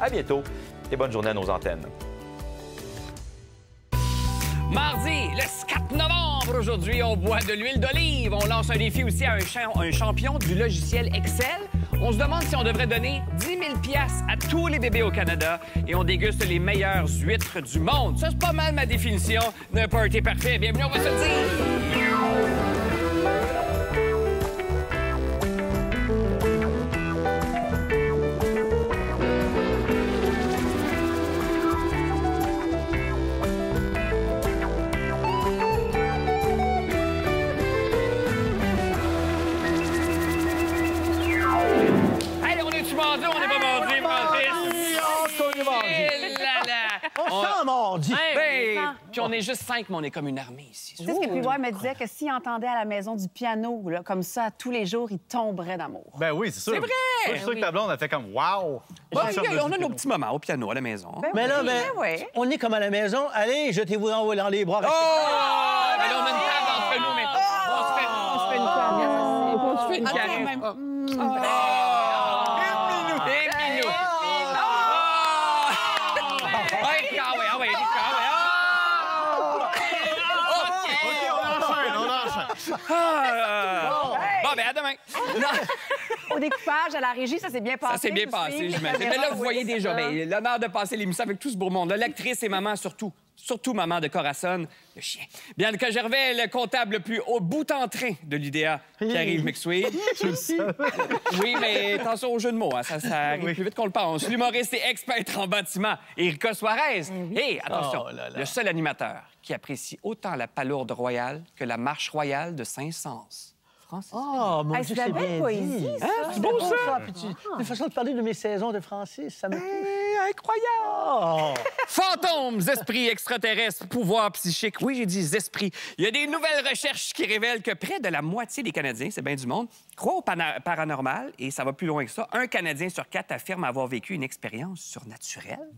À bientôt et bonne journée à nos antennes. Mardi, le 4 novembre, aujourd'hui, on boit de l'huile d'olive. On lance un défi aussi à un champion du logiciel Excel. On se demande si on devrait donner 10 000 $ à tous les bébés au Canada et on déguste les meilleures huîtres du monde. Ça, c'est pas mal ma définition d'un party parfait. Bienvenue, on va se le dire! Puis on est juste 5, mais on est comme une armée ici. Tu sais ce que Puis me disait que s'il entendait à la maison du piano, là, comme ça, tous les jours, il tomberait d'amour. Ben oui, c'est sûr. C'est vrai! Moi, je suis sûr que ta blonde a fait comme « wow ». On a nos petits moments au piano à la maison. Mais là, on est comme à la maison. Allez, jetez-vous dans les bras. Oh! Mais là, on a une table entre nous, mais on se fait une carrière. On se fait une carrière. Bon, ben à demain. Au découpage, à la régie, ça s'est bien passé. Ça s'est bien passé, j'imagine. Mais là, vous voyez déjà, l'honneur de passer l'émission avec tout ce beau monde. L'actrice et maman, surtout maman de Corazon, le chien. Bianca Gervais, le comptable le plus au bout en train de l'UDA, Pierre-Yves McSween. Oui, mais attention au jeu de mots, hein, ça arrive plus vite qu'on le pense. L'humoriste et experte en bâtiment, Erika Suarez. Et attention, le seul animateur qui apprécie autant la palourde royale que la marche royale de Saint-Saëns. Oh, mon Dieu, c'est bien poésie, dit. ça. C'est beau, ça. Une façon de parler de mes saisons de Francis, ça me incroyable. Fantômes, esprits extraterrestres, pouvoirs psychiques. Oui, j'ai dit esprits. Il y a des nouvelles recherches qui révèlent que près de la moitié des Canadiens, c'est bien du monde, croient au paranormal et ça va plus loin que ça. 1 Canadien sur 4 affirme avoir vécu une expérience surnaturelle.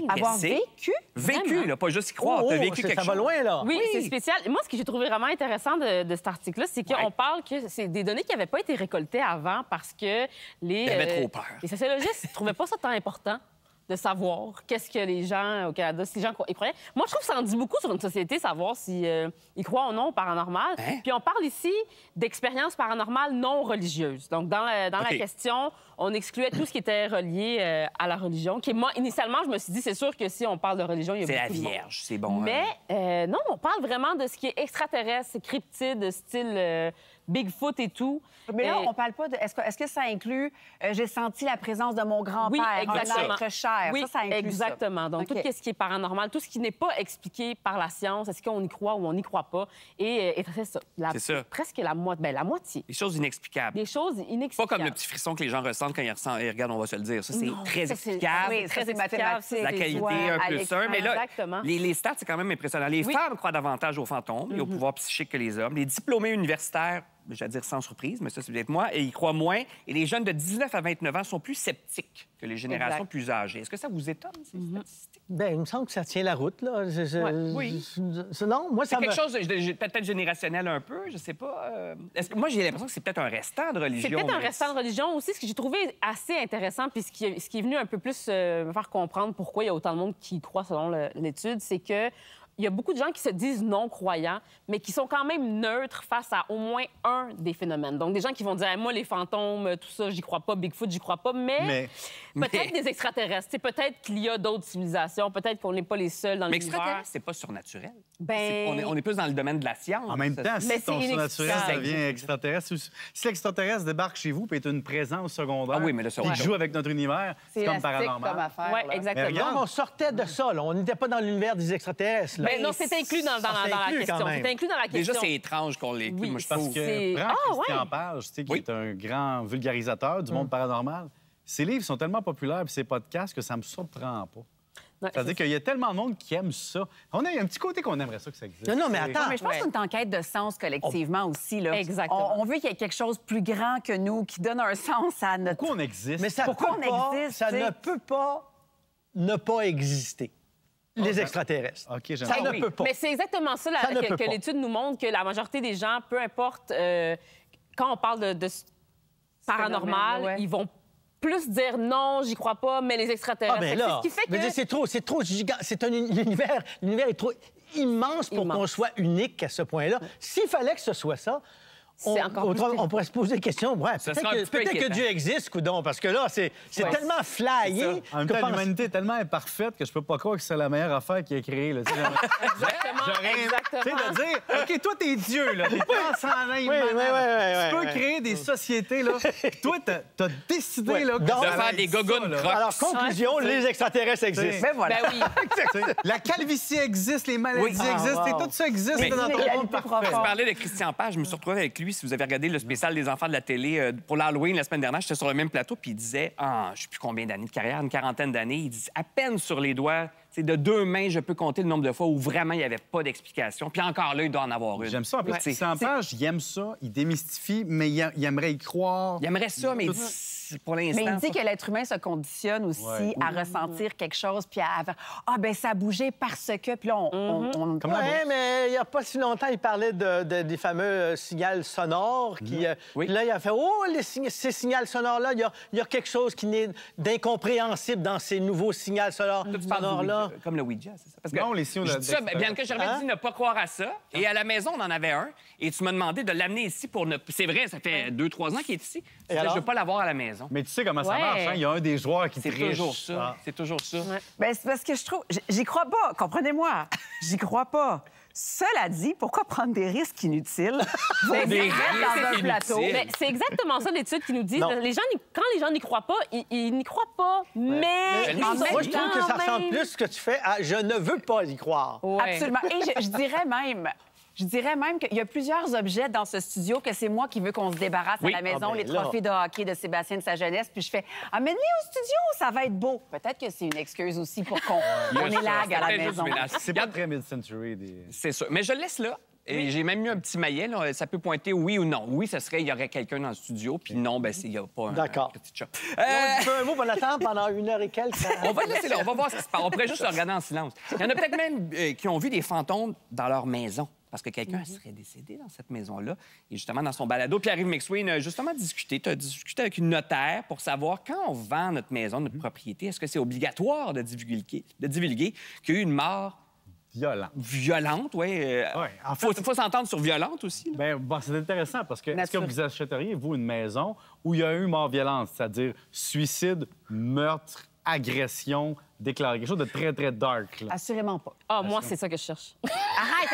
Avoir vécu? Vécu, là, pas juste y croire. T'as vécu quelque chose. Ça va loin, là. Oui, c'est spécial. Moi, ce que j'ai trouvé vraiment intéressant de cet article-là, c'est qu'on parle que c'est des données qui n'avaient pas été récoltées avant parce que Ils avaient trop peur. Les sociologistes ne trouvaient pas ça tant important de savoir qu'est-ce que les gens au Canada, si les gens y croyaient. Moi, je trouve que ça en dit beaucoup sur une société, savoir si ils croient ou non au paranormal. Puis on parle ici d'expériences paranormales non religieuses. Donc, dans la question, on excluait tout ce qui était relié à la religion. Moi, initialement, je me suis dit, c'est sûr que si on parle de religion, il y a beaucoup de monde. C'est la Vierge, c'est bon. Mais non, on parle vraiment de ce qui est extraterrestre, cryptide, style Bigfoot et tout. Mais là, on parle pas de... Est-ce que ça inclut j'ai senti la présence de mon grand-père, un être cher? Oui, ça inclut exactement. Ça. Donc, tout ce qui est paranormal, tout ce qui n'est pas expliqué par la science, est-ce qu'on y croit ou on n'y croit pas? Et c'est ça. Presque la moitié. Des choses inexplicables. Des choses inexplicables. Pas comme le petit frisson que les gens ressentent quand ils regardent, on va se le dire. Ça, c'est très explicable. Oui, très mathématique. La qualité, 1+1. Mais là, les stats, c'est quand même impressionnant. Les femmes croient davantage aux fantômes et au pouvoir psychique que les hommes. Les diplômés universitaires, je vais dire sans surprise, mais ça, c'est peut-être moi, et ils croient moins. Et les jeunes de 19 à 29 ans sont plus sceptiques que les générations plus âgées. Est-ce que ça vous étonne, ces statistiques? Bien, il me semble que ça tient la route, là. Oui. Non, moi, ça c'est quelque chose de peut-être générationnel un peu, je sais pas. Moi, j'ai l'impression que c'est peut-être un restant de religion. C'est peut-être un restant de religion aussi. Ce que j'ai trouvé assez intéressant, puis ce qui est venu un peu plus me faire comprendre pourquoi il y a autant de monde qui y croit selon l'étude, c'est que il y a beaucoup de gens qui se disent non-croyants, mais qui sont quand même neutres face à au moins un des phénomènes. Donc, des gens qui vont dire moi, les fantômes, tout ça, j'y crois pas, Bigfoot, j'y crois pas, mais peut-être des extraterrestres. Peut-être qu'il y a d'autres civilisations, peut-être qu'on n'est pas les seuls dans l'univers. Mais extraterrestre, c'est pas surnaturel. Ben... On est plus dans le domaine de la science. En même temps, si ton surnaturel devient extraterrestre, si l'extraterrestre débarque chez vous et est une présence secondaire qui joue avec notre univers, c'est comme paranormal. Oui, exactement. Regarde, on sortait de ça, là. On n'était pas dans l'univers des extraterrestres. Là. Ben non, c'est inclus dans la question. C'est inclus dans la question. Déjà, c'est étrange qu'on l'ait. Oui, moi, je parce trouve. que Christian Page, qui est un grand vulgarisateur du monde paranormal, ses livres sont tellement populaires et ses podcasts que ça me surprend pas. C'est-à-dire qu'il y a tellement de monde qui aime ça. On a un petit côté qu'on aimerait ça que ça existe. Non, mais attends. Mais je pense que c'est une enquête de sens collectivement aussi. Là. Exactement. On veut qu'il y ait quelque chose de plus grand que nous, qui donne un sens à notre... Pourquoi on existe? Mais ça ne peut pas ne pas exister. Les extraterrestres. OK, ça ne peut pas. Mais c'est exactement ça que l'étude nous montre, que la majorité des gens, peu importe, quand on parle de paranormal, ils vont plus dire non, j'y crois pas, mais les extraterrestres. Ah, ben là, c'est ce qui fait que... c'est trop gigant. C'est un univers. L'univers est trop immense pour qu'on soit unique à ce point-là. S'il fallait que ce soit ça, on pourrait se poser des questions. Ouais, peut-être que Dieu existe, coudonc, parce que là, c'est tellement flyé. En même temps, l'humanité est tellement imparfaite que je peux pas croire que c'est la meilleure affaire qui a créé. Exactement. Tu sais, de dire, OK, toi, t'es Dieu, là. T'es transcendant, immanent. Tu peux créer des sociétés, là. Toi, t'as décidé, là, de faire des gogounes crocs. Alors, conclusion, les extraterrestres existent. Mais voilà. Ben oui. La calvitie existe, les maladies existent, et tout ça existe dans notre monde parfait. Je parlais de Christian Page, je me suis retrouvé avec lui. Si vous avez regardé le spécial des enfants de la télé pour l'Halloween la semaine dernière, j'étais sur le même plateau, puis il disait, je sais plus combien d'années de carrière, une quarantaine d'années, il dit à peine sur les doigts, c'est de 2 mains, je peux compter le nombre de fois où vraiment il n'y avait pas d'explication. Puis encore là, il doit en avoir une. J'aime ça. En plus, Christian Page, il aime ça, il démystifie, mais il aimerait y croire. Il aimerait ça, mais pour l'instant... Mais il dit que l'être humain se conditionne aussi à ressentir quelque chose, puis à faire « Ah, ben ça a bougé parce que... » Puis là, on... Oui, mais il n'y a pas si longtemps, il parlait des fameux signaux sonores. Puis là, il a fait « Oh, ces signaux sonores-là, il y a quelque chose qui n'est d'incompréhensible dans ces nouveaux signaux sonores-là. » Comme le Ouija, c'est ça? Parce que non, les signaux de... Bianca Gervais dit ne pas croire à ça. Et à la maison, on en avait un. Et tu m'as demandé de l'amener ici pour ne... C'est vrai, ça fait 2-3 ans qu'il est ici. Je ne veux pas l'avoir à la maison. Mais tu sais comment ça marche, hein? Il y a un des joueurs qui triche. C'est toujours ça. C'est toujours ça. Bien, c'est parce que je trouve... J'y crois pas, comprenez-moi. J'y crois pas. Cela dit, pourquoi prendre des risques inutiles? Dans un plateau. Mais c'est exactement ça l'étude qui nous dit. Quand les gens n'y croient pas, ils n'y croient pas. Mais moi, je trouve que ça ressemble plus ce que tu fais à « je ne veux pas y croire ». Absolument. Et je dirais même qu'il y a plusieurs objets dans ce studio que c'est moi qui veux qu'on se débarrasse à la maison, les trophées de hockey de Sébastien de sa jeunesse. Puis je fais « Amène-les au studio, ça va être beau. » Peut-être que c'est une excuse aussi pour qu'on élague à la maison. C'est pas très mid-century. C'est ça. Mais je le laisse là. Et j'ai même mis un petit maillet. Là. Ça peut pointer oui ou non. Oui, ce serait il y aurait quelqu'un dans le studio. Puis non, ben il n'y a pas un petit chat. On fait un mot pour l'attendre pendant 1 heure et quelques. On va le laisser là. On va voir ce qui se passe. On pourrait juste le regarder en silence. Il y en a peut-être même qui ont vu des fantômes dans leur maison. Parce que quelqu'un serait décédé dans cette maison-là. Et justement, dans son balado, Pierre-Yves McSween a justement discuté. Tu as discuté avec une notaire pour savoir, quand on vend notre maison, notre propriété, est-ce que c'est obligatoire de divulguer qu'il y a eu une mort violente, oui. En fait, faut s'entendre sur violente aussi. Bien, c'est intéressant parce que est-ce que vous achèteriez, vous, une maison où il y a eu mort violente, c'est-à-dire suicide, meurtre, agression déclarée, quelque chose de très, très dark? Là. Assurément pas. Ah, moi, c'est ça que je cherche. Arrête.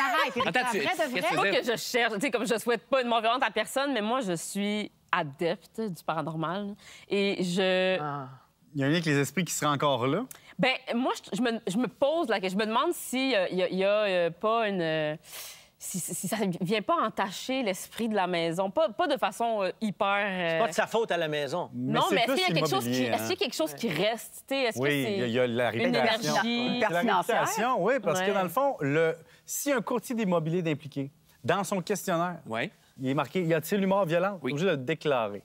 Attends, C'est pas que je cherche. Tu sais, comme je souhaite pas une mort violente à personne, mais moi, je suis adepte du paranormal. Et je... Il y a un lien avec les esprits qui seraient encore là? Bien, moi, je me pose la question. Je me demande s'il y a pas une... Si ça ne vient pas entacher l'esprit de la maison, pas de façon hyper... C'est pas de sa faute à la maison. Non, mais est-ce qu'il y a quelque chose qui reste? Est-ce que c'est il y a la réputation. Une énergie? La réputation, oui, parce que dans le fond, si un courtier d'immobilier est impliqué, dans son questionnaire, il est marqué « Y a-t-il une mort violente? » Il est obligé de le déclarer.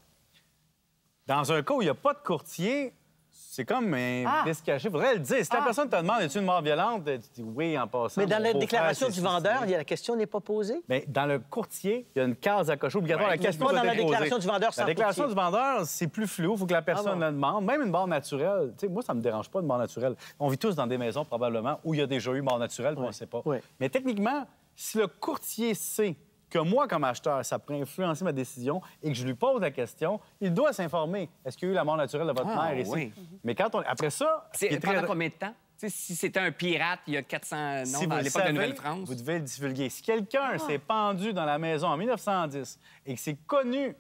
Dans un cas où il n'y a pas de courtier... C'est comme un risque caché. Il faudrait le dire. Si la personne te demande, es-tu une mort violente? Tu dis oui en passant. Mais dans la déclaration du vendeur, la question n'est pas posée? Bien, dans le courtier, il y a une case à cocher obligatoire. La question pas doit dans la être posée. déclaration du vendeur sans La déclaration du vendeur, c'est plus flou. Il faut que la personne le demande. Même une mort naturelle. Tu sais, moi, ça me dérange pas, une mort naturelle. On vit tous dans des maisons, probablement, où il y a déjà eu mort naturelle, puis on ne sait pas. Mais techniquement, si le courtier sait que moi, comme acheteur, ça pourrait influencer ma décision et que je lui pose la question, il doit s'informer. Est-ce qu'il y a eu la mort naturelle de votre mère ici? Oui. Mais quand après ça... Pendant combien de temps? T'sais, si c'était un pirate il y a 400 ans, à l'époque de Nouvelle-France... Vous devez le divulguer. Si quelqu'un s'est pendu dans la maison en 1910 et que c'est connu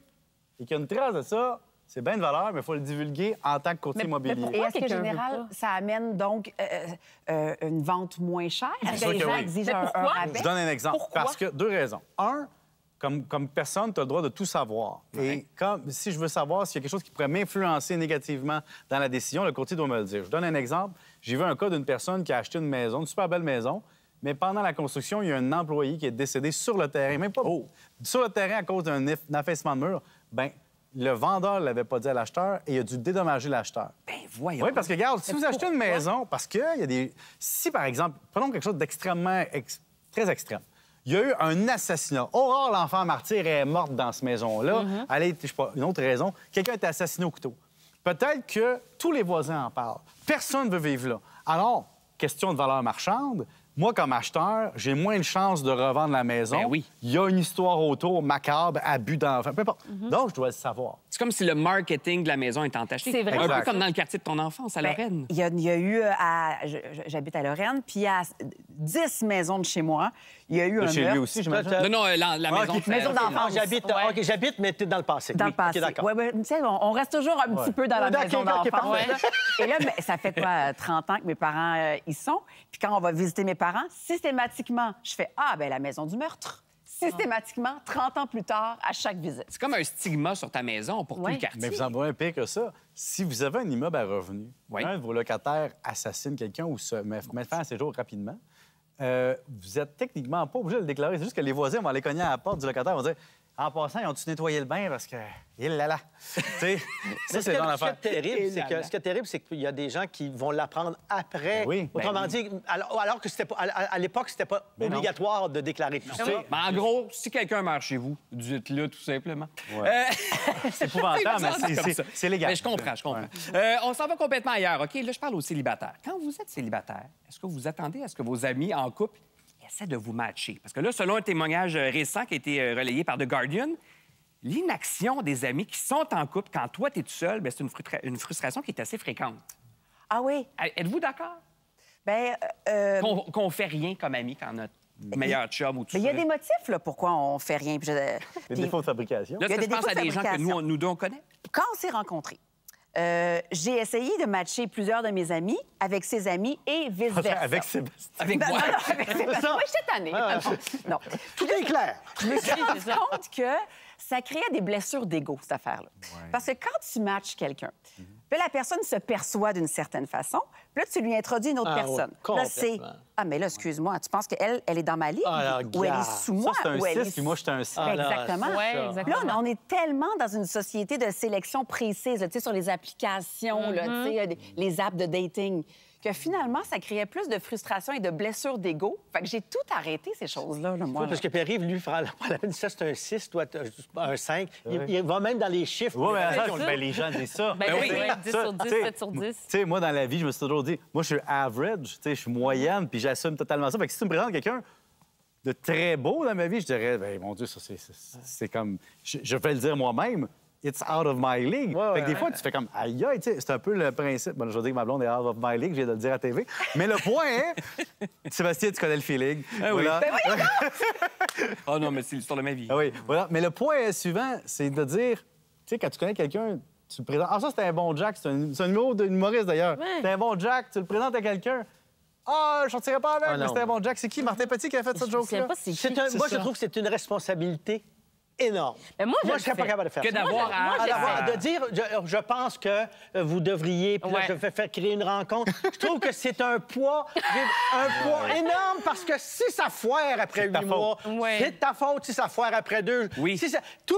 et qu'il y a une trace de ça, c'est bien de valeur, mais il faut le divulguer en tant que courtier immobilier. Et est-ce que, général, ça amène donc une vente moins chère? Est-ce que les gens exigent un rabais? Je donne un exemple. Pourquoi? Parce que 2 raisons. Un, comme personne, tu as le droit de tout savoir. Et si je veux savoir s'il y a quelque chose qui pourrait m'influencer négativement dans la décision, le courtier doit me le dire. Je donne un exemple. J'ai vu un cas d'une personne qui a acheté une maison, une super belle maison, mais pendant la construction, il y a un employé qui est décédé sur le terrain, même pas sur le terrain à cause d'un affaissement de mur. Bien, le vendeur ne l'avait pas dit à l'acheteur et il a dû dédommager l'acheteur. Ben voyons. Oui, parce que, regarde, si vous achetez une maison, parce qu'il y a des... Si, par exemple, prenons quelque chose d'extrêmement... très extrême. Il y a eu un assassinat. Aurore, l'enfant martyr, est morte dans cette maison-là. Elle est, je sais pas, une autre raison. Quelqu'un a été assassiné au couteau. Peut-être que tous les voisins en parlent. Personne ne veut vivre là. Alors, question de valeur marchande, moi, comme acheteur, j'ai moins de chances de revendre la maison. Ben oui. Il y a une histoire autour, macabre, abus d'enfants, peu importe. Donc, je dois le savoir. C'est comme si le marketing de la maison est entaché. C'est vrai. Un Exact. peu comme dans le quartier de ton enfance, à Lorraine. Il y a eu, j'habite à Lorraine, puis à 10 maisons de chez moi, il y a eu un Chez lui meurtre. aussi, j'imagine. Non, la maison. OK. Maison d'enfance. J'habite, mais t'es dans le passé. Dans le passé. d'accord. Ouais, tu sais, on reste toujours un petit peu dans la D'accord, maison OK, d'enfance. parfait. là. Et là, ça fait quoi, 30 ans que mes parents y sont. Puis quand on va visiter mes parents, systématiquement, je fais « Ah, ben la maison du meurtre ». Systématiquement, 30 ans plus tard, à chaque visite. C'est comme un stigma sur ta maison pour tout le quartier. Mais vous en voyez un pire que ça. Si vous avez un immeuble à revenus, Oui. un de vos locataires assassine quelqu'un ou se met fin à ses jours rapidement, vous êtes techniquement pas obligé de le déclarer. C'est juste que les voisins vont aller cogner à la porte du locataire et vont dire « En passant, ils ont-tu nettoyé le bain parce que... Il là là. » Tu sais, ça, c'est dans Ce qui est l'affaire. terrible, c'est qu'il y a des gens qui vont l'apprendre après. Oui. Autrement dit, alors que c'était pas, à l'époque, c'était pas non. obligatoire de déclarer tout ça. Mais en gros, si quelqu'un meurt chez vous, dites-le tout simplement. Ouais. C'est épouvantable, mais comme ça. c'est légal. Mais je comprends. On s'en va complètement ailleurs, OK? Là, je parle aux célibataires. Quand vous êtes célibataire, est-ce que vous attendez à ce que vos amis en couple essaient de vous matcher? Parce que là, selon un témoignage récent qui a été relayé par The Guardian, l'inaction des amis qui sont en couple quand toi, tu es tout seul, bien, c'est une frustration qui est assez fréquente. Ah oui? Êtes-vous d'accord? Bien, Qu'on fait rien comme amis quand notre meilleur chum ou tout ça? il y a des motifs là, pourquoi on fait rien. Puis Les défauts de fabrication. Là, il y a est-ce que des je pense à défauts de des gens que fabrication. nous deux, on connaît? Quand on s'est rencontrés, j'ai essayé de matcher plusieurs de mes amis avec ses amis et vice-versa. Avec Sébastien. Avec Non, moi? non, avec Sébastien. Oui, j'étais tannée. Non. Tout est clair. Je me suis rendu compte que ça créait des blessures d'ego, cette affaire-là. Parce que quand tu matches quelqu'un, puis la personne se perçoit d'une certaine façon, puis là, tu lui introduis une autre Ah, personne. oui, Là, c'est complètement. Ah, mais là, excuse-moi, tu penses qu'elle, elle est dans ma ligue Ah, ou elle est regarde. sous moi? Ça, c'est un ou elle 6, est... puis moi, j'étais un 6. Ah, là, Exactement. Ouais, ça. exactement. Là, on est tellement dans une société de sélection précise, là, tu sais, sur les applications, là, tu sais, les apps de dating, que finalement, ça créait plus de frustration et de blessures d'ego. Fait que j'ai tout arrêté, ces choses-là, là, moi. Parce que Pierre-Yves, lui, la peine, ça, c'est un 6, toi, un 5. Il va même dans les chiffres. Oui, mais ça. attends, les gens disent ça. Ben oui, 10 Ça, sur 10, tu sais, 7 sur 10. Tu sais, moi, dans la vie, je me suis toujours dit, moi, je suis average, tu sais, je suis moyenne, puis j'assume totalement ça. Fait que si tu me présentes quelqu'un de très beau dans ma vie, je dirais, ben mon Dieu, ça, c'est comme... Je vais le dire moi-même, it's out of my league. Fait que des fois, tu fais comme, aïe, aïe, tu sais, c'est un peu le principe. Bon, je veux dire que ma blonde est out of my league, je viens de le dire à TV. Mais le point est, Sébastien, tu connais le feeling. Voilà. Oh non, mais c'est l'histoire de ma vie. Ah oui, voilà. Mais le point suivant, c'est de dire, tu sais, quand tu connais quelqu'un, tu le présentes. Ah, ça, c'était un bon Jack. C'est un numéro d'humoriste, d'ailleurs. Ouais. C'était un bon Jack. Tu le présentes à quelqu'un. Ah, je sortirais pas avec, Ah, mais non. c'était un bon Jack. C'est qui, Martin Petit, qui a fait cette Je sais joke-là? pas c'est qui. Moi, je trouve que c'est une responsabilité énorme. Mais moi, je je le serais pas fais. capable de faire Que ça. d'avoir moi, à... j'ai- De dire, je pense que vous devriez, puis là, Ouais. je vais faire créer une rencontre. Je trouve que c'est un poids énorme parce que si ça foire après ta 8 mois, Ouais. c'est de ta faute. Si ça foire après 2, Oui. si ça, tout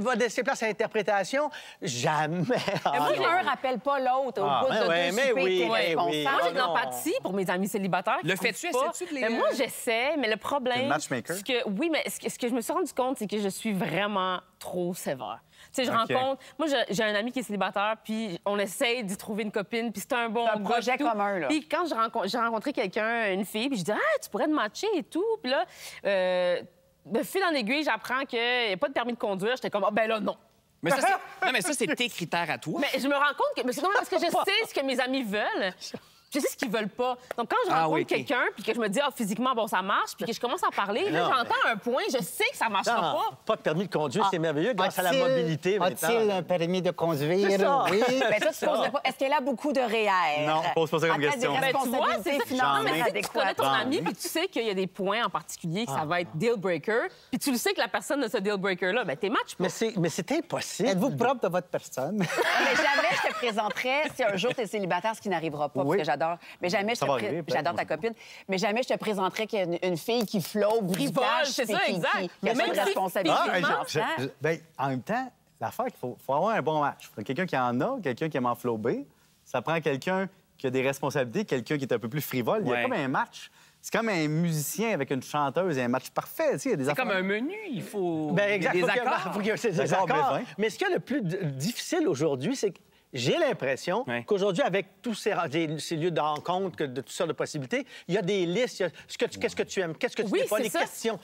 va laisser place à l'interprétation. Jamais. Ah, Moi, non. un rappelle pas l'autre au bout de ouais, deux mais soupers, oui, t'es mais oui. responsable. Moi, j'ai de non. l'empathie pour mes amis célibataires. Le qui fais-tu? trouvent pas. Essaies-tu de les- Mais moi, j'essaie, mais le T'es le problème... matchmaker? Oui, mais ce que je me suis rendu compte, c'est que je suis vraiment trop sévère. Tu sais, je OK. rencontre... Moi, j'ai un ami qui est célibataire, puis on essaye d'y trouver une copine, puis c'est un bon C'est un gars, projet tout. commun, là. Puis quand j'ai rencontré quelqu'un, une fille, puis je dis « Ah, tu pourrais te matcher et tout. » Puis là, de fil en aiguille, j'apprends qu'il n'y a pas de permis de conduire. J'étais comme « Ah, ben là, non. » Mais ça, c'est... Non, mais ça, c'est tes critères à toi. Mais je me rends compte que... Non, parce que je sais ce que mes amis veulent. Je sais ce qu'ils veulent pas. Donc, quand je Ah rencontre oui, OK. quelqu'un, puis que je me dis, ah, physiquement, bon, ça marche, puis que je commence à parler, là, Non, j'entends un point, je sais que ça marchera Non, pas. pas de permis de conduire, c'est merveilleux grâce à la mobilité maintenant. A-t-il un permis de conduire? C'est ça. Oui. Ben, toi, tu poserais pas. Est-ce qu'elle a beaucoup de REER? Non, pose pas ça comme A-t-elle question. des Ben, tu vois, c'est responsabilités ça. financières Non, mais tu sais, tu connais ton adéquates? ami, puis tu sais qu'il y a des points en particulier que ça va être deal breaker, puis tu le sais que la personne de ce deal breaker-là, ben, t'es match pas. Mais c'est impossible. Êtes-vous propre de votre personne? Mais jamais je te présenterais, si un jour tu es célibataire, ce qui n'arrivera pas, Oui. parce que j'adore. Mais jamais je Ça te va arriver, peut-être. j'adore ta copine, mais jamais je te présenterais qu'il y a une fille qui flotte, du Frivole, cash, c'est puis ça, qui exact. a Mais pas même de si responsabilité. physiquement, Ben, en même temps, l'affaire qu'il faut avoir un bon match. Faut quelqu'un qui en a, quelqu'un qui aime en flow B. Ça prend quelqu'un qui a des responsabilités, quelqu'un qui est un peu plus frivole. Il y a Ouais. comme un match. C'est comme un musicien avec une chanteuse et un match parfait. Il y a des c'est comme un menu, il faut exact, des faut accords. qu'il y ait des accords. Mais ce qui est le plus difficile aujourd'hui, c'est que j'ai l'impression qu'aujourd'hui, avec tous ces lieux de rencontre, de toutes sortes de possibilités, il y a des listes. Qu'est-ce que tu aimes? Qu'est-ce que tu n'aimes pas? Les questions.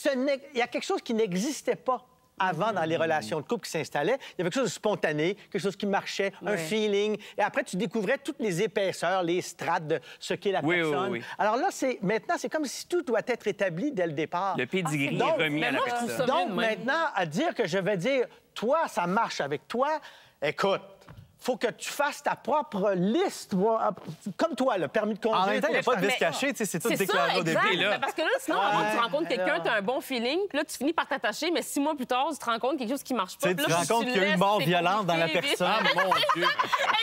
Il y a quelque chose qui n'existait pas avant dans les relations de couple qui s'installaient. Il y avait quelque chose de spontané, quelque chose qui marchait, un feeling. Et après, tu découvrais toutes les épaisseurs, les strates de ce qu'est la personne. Alors là, maintenant, c'est comme si tout doit être établi dès le départ. Le pédigree est remis à la personne. Donc, maintenant, à dire que je vais dire, toi, ça marche avec toi, écoute, faut que tu fasses ta propre liste, comme toi, le permis de conduire. En même temps, il n'y a pas de vice caché, c'est tout déclaré au début. Là. Parce que là, sinon, tu rencontres quelqu'un, tu as un bon feeling, puis là, tu finis par t'attacher, mais 6 mois plus tard, tu te rends compte quelque chose qui marche pas. Tu te rends compte qu'il y a eu une mort violente dans la personne. Mon Dieu!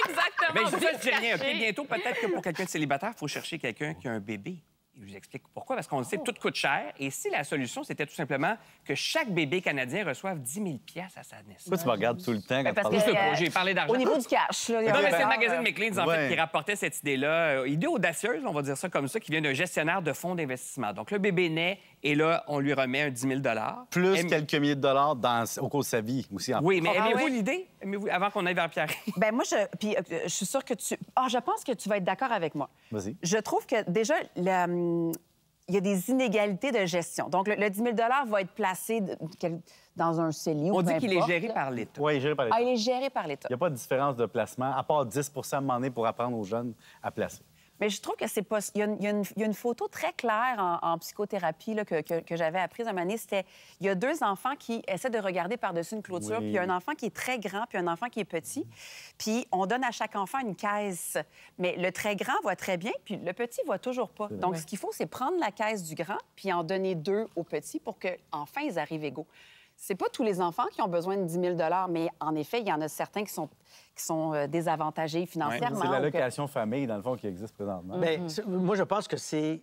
Exactement. Mais je dis rien, OK? Bientôt, peut-être que pour quelqu'un de célibataire, il faut chercher quelqu'un qui a un bébé. Je vous explique pourquoi. Parce qu'on le sait, tout coûte cher. Et si la solution, c'était tout simplement que chaque bébé canadien reçoive 10 000 à sa naissance. Pourquoi tu me regardes tout le temps quand tu parce parles que, de ça? J'ai parlé d'argent. Au niveau du cash. Là, Non, mais c'est le magazine McLean, en fait, qui rapportait cette idée-là. Idée audacieuse, on va dire ça comme ça, qui vient d'un gestionnaire de fonds d'investissement. Donc, le bébé naît et là, on lui remet un 10 000 Plus quelques milliers de dollars au cours de sa vie aussi. Oui, mais aimez-vous l'idée? Avant qu'on aille vers Pierre? Ben moi, je suis sûre que tu... je pense que tu vas être d'accord avec moi. Vas-y. Je trouve que déjà, il y a des inégalités de gestion. Donc, le 10 000 va être placé dans un CELI. On dit qu'il est géré par l'État. Oui, géré par l'État. Il est géré par l'État. Il n'y a pas de différence de placement, à part 10 à un moment donné pour apprendre aux jeunes à placer. Mais je trouve que c'est pas... Il y a une photo très claire en psychothérapie là, que j'avais apprise à un moment donné. C'était... Il y a 2 enfants qui essaient de regarder par-dessus une clôture, puis il y a un enfant qui est très grand, puis un enfant qui est petit. Puis on donne à chaque enfant une caisse. Mais le très grand voit très bien, puis le petit voit toujours pas. Donc, ce qu'il faut, c'est prendre la caisse du grand, puis en donner 2 au petit pour qu'enfin, ils arrivent égaux. C'est pas tous les enfants qui ont besoin de 10 000 mais en effet, il y en a certains qui sont désavantagés financièrement. C'est l'allocation famille, dans le fond, qui existe présentement. Bien, moi, je pense que c'est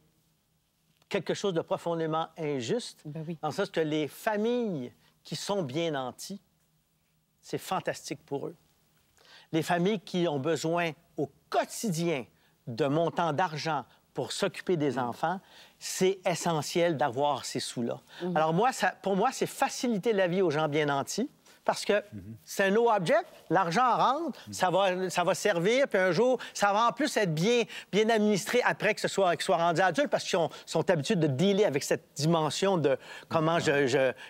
quelque chose de profondément injuste, dans le sens que les familles qui sont bien nanties, c'est fantastique pour eux. Les familles qui ont besoin au quotidien de montants d'argent pour s'occuper des enfants, c'est essentiel d'avoir ces sous-là. Alors moi, pour moi, c'est faciliter la vie aux gens bien nantis, parce que c'est un no object, l'argent rentre, ça va servir, puis un jour, ça va en plus être bien administré après que ce soit rendu adulte, parce qu'ils sont habitués de dealer avec cette dimension de comment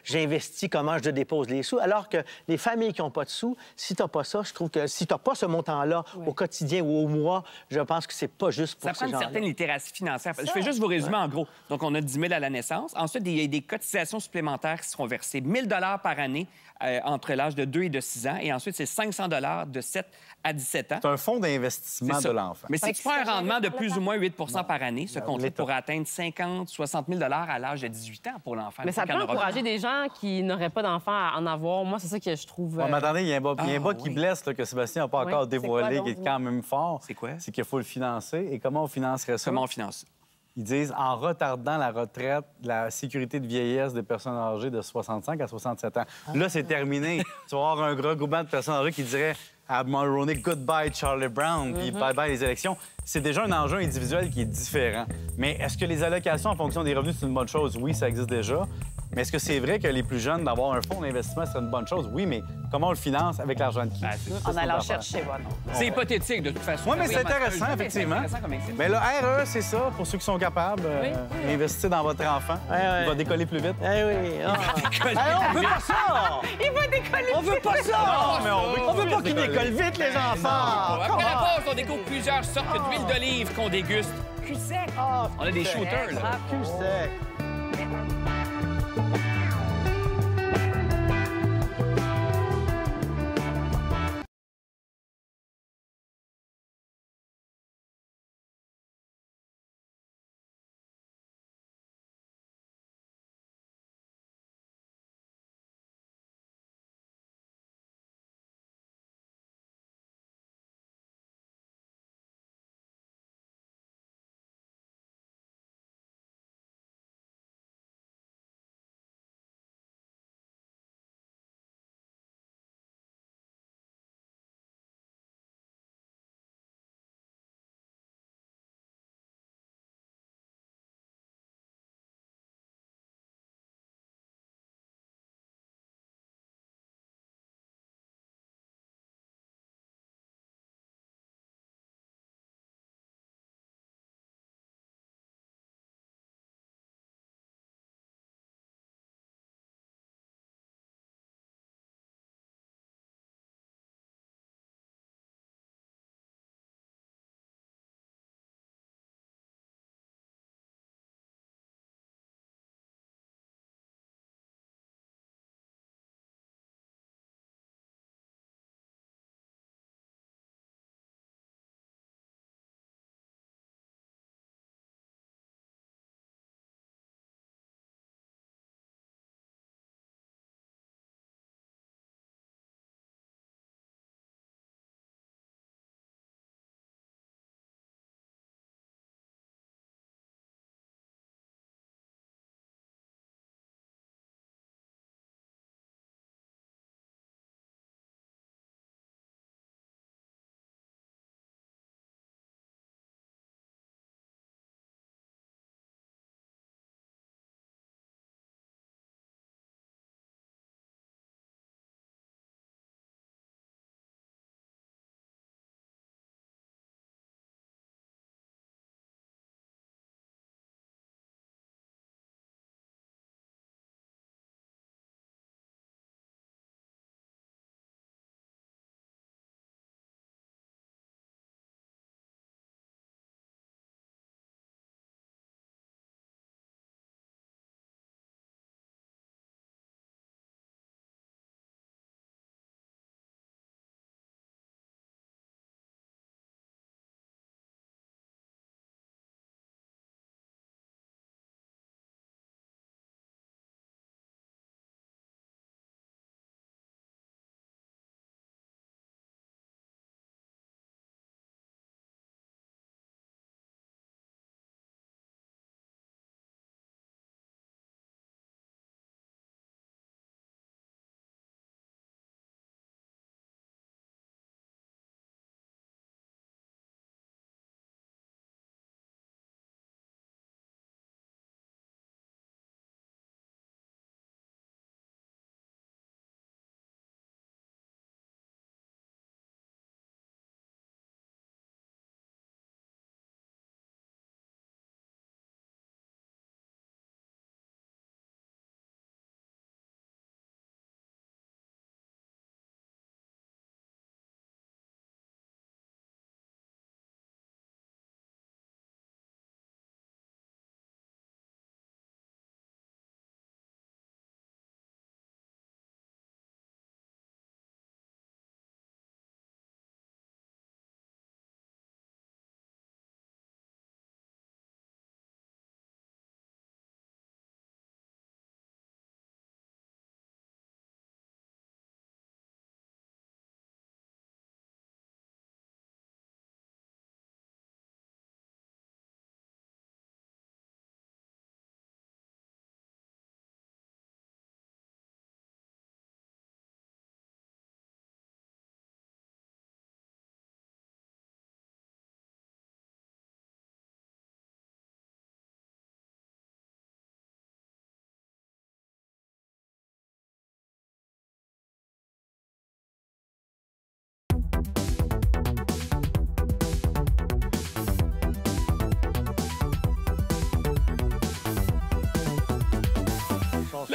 j'investis, comment je dépose les sous, alors que les familles qui n'ont pas de sous, si tu n'as pas ça, je trouve que si tu n'as pas ce montant-là au quotidien ou au mois, je pense que c'est pas juste pour ça prend une certaine littératie financière. Je fais juste vous résumer en gros. Donc, on a 10 000 à la naissance. Ensuite, il y a des cotisations supplémentaires qui seront versées. 1 000 par année entre l'âge de 2 et de 6 ans. Et ensuite, c'est 500 de 7 à 17 ans. C'est un fonds d'investissement de l'enfant. Mais si tu prends un rendement de plus ou moins 8 par année, ce compte pourrait atteindre 50 60 000 à l'âge de 18 ans pour l'enfant. Mais ça peut encourager des gens qui n'auraient pas d'enfants à en avoir. Moi, c'est ça que je trouve... Mais attendez, il y a un bas qui blesse là, que Sébastien n'a pas encore dévoilé, qui est quand même fort. C'est quoi? C'est qu'il faut le financer. Et comment on financerait ça? Comment on finance? Ils disent en retardant la retraite, la sécurité de vieillesse des personnes âgées de 65 à 67 ans. Là, c'est terminé. Tu vas avoir un gros groupement de personnes âgées qui diraient à Mulroney, goodbye Charlie Brown, puis bye-bye les élections. C'est déjà un enjeu individuel qui est différent. Mais est-ce que les allocations en fonction des revenus, c'est une bonne chose? Oui, ça existe déjà. Mais est-ce que c'est vrai que les plus jeunes, d'avoir un fonds d'investissement, c'est une bonne chose? Oui, mais comment on le finance avec l'argent de qui? En allant chercher, C'est hypothétique, de toute façon. Oui, mais c'est intéressant, effectivement. Mais le RE, c'est ça, pour ceux qui sont capables. Investissez dans votre enfant. Il va décoller plus vite. Eh oui. On veut pas ça! Il va décoller! On veut pas ça! Non, mais on veut pas qu'ils décollent vite, les enfants! Après la pause, on découvre plusieurs sortes d'huile d'olive qu'on déguste. Cul sec! On a des shooters, là. Cul sec!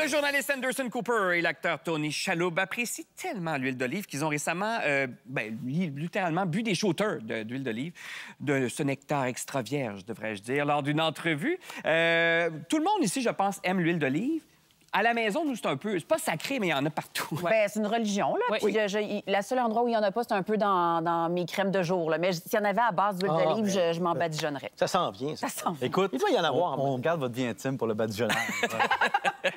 Le journaliste Anderson Cooper et l'acteur Tony Shalhoub apprécient tellement l'huile d'olive qu'ils ont récemment, littéralement, bu des shooters d'huile d'olive, de ce nectar extra vierge, devrais-je dire, lors d'une entrevue. Tout le monde ici, je pense, aime l'huile d'olive. À la maison, nous, c'est un peu... C'est pas sacré, mais il y en a partout. Bien, c'est une religion, là. Oui. Puis, le seul endroit où il n'y en a pas, c'est un peu dans mes crèmes de jour, là. Mais s'il y en avait à base d'huile d'olive, je m'en badigeonnerais. Ça s'en vient, ça. Ça s'en vient. Écoute, Il doit y en avoir. on garde votre vie intime pour le badigeonnage.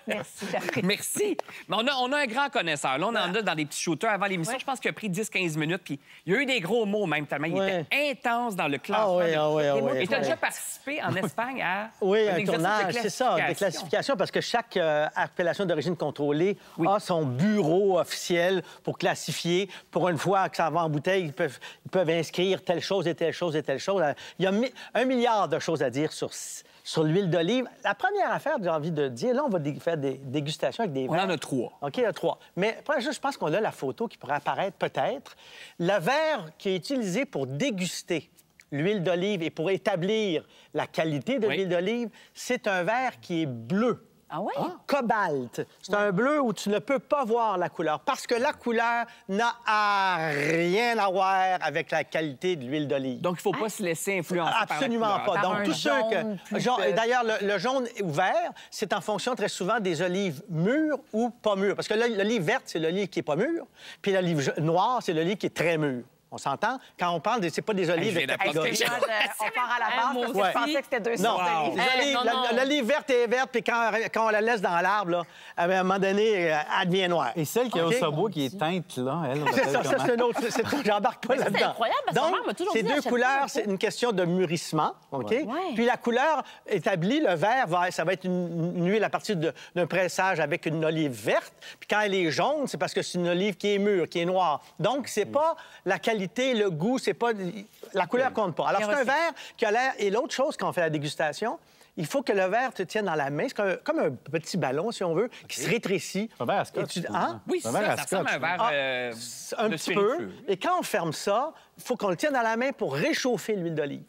Merci. Merci. Mais on a un grand connaisseur. Là, on en a dans des petits shooters avant l'émission. Je pense qu'il a pris 10-15 minutes. Puis il y a eu des gros mots, même, tellement il était intense dans le classement. Et tu as déjà participé en Espagne à un tournage, c'est ça, des classifications, parce que chaque appellation d'origine contrôlée a son bureau officiel pour classifier. Pour une fois que ça va en bouteille, ils peuvent inscrire telle chose et telle chose et telle chose. Il y a 1 milliard de choses à dire sur l'huile d'olive. La première affaire, j'ai envie de dire, là, on va faire des dégustations avec des verres. On en a 3. OK, il y en a 3. Mais je pense qu'on a la photo qui pourrait apparaître peut-être. Le verre qui est utilisé pour déguster l'huile d'olive et pour établir la qualité de l'huile d'olive, c'est un verre qui est bleu. Ah oui? Cobalt. C'est un bleu où tu ne peux pas voir la couleur parce que la couleur n'a rien à voir avec la qualité de l'huile d'olive. Donc, il ne faut pas se laisser influencer Absolument par la couleur. pas. Donc, tous ceux que... D'ailleurs, le jaune ou vert, c'est en fonction très souvent des olives mûres ou pas mûres. Parce que l'olive verte, c'est l'olive qui n'est pas mûre. Puis l'olive noire, c'est l'olive qui est très mûre. On s'entend? Quand on parle c'est pas des olives de catégorie. On part à la base parce que je pensais que c'était 200 olives. L'olive verte est verte, puis quand on la laisse dans l'arbre, là, à un moment donné, elle devient noire. Et celle qui est au sabot, qui est teinte, là, elle, c'est ça, c'est une autre. J'embarque pas là-dedans. C'est incroyable, parce que donc, maman m'a toujours ces dit, deux achète couleurs, pas, c'est une question de mûrissement, OK? Ouais. Puis la couleur établie, le vert, ça va être une huile à partir d'un pressage avec une olive verte. Puis quand elle est jaune, c'est parce que c'est une olive qui est mûre, qui est noire. Donc, c'est pas la qualité, le goût, c'est pas... La couleur compte pas. Alors, c'est un verre qui a l'air... Et l'autre chose, quand on fait la dégustation, il faut que le verre te tienne dans la main. C'est comme un petit ballon, si on veut, qui se rétrécit. Un verre à scotch. Oui, ça ressemble à un verre un petit peu. Et quand on ferme ça, il faut qu'on le tienne dans la main pour réchauffer l'huile d'olive.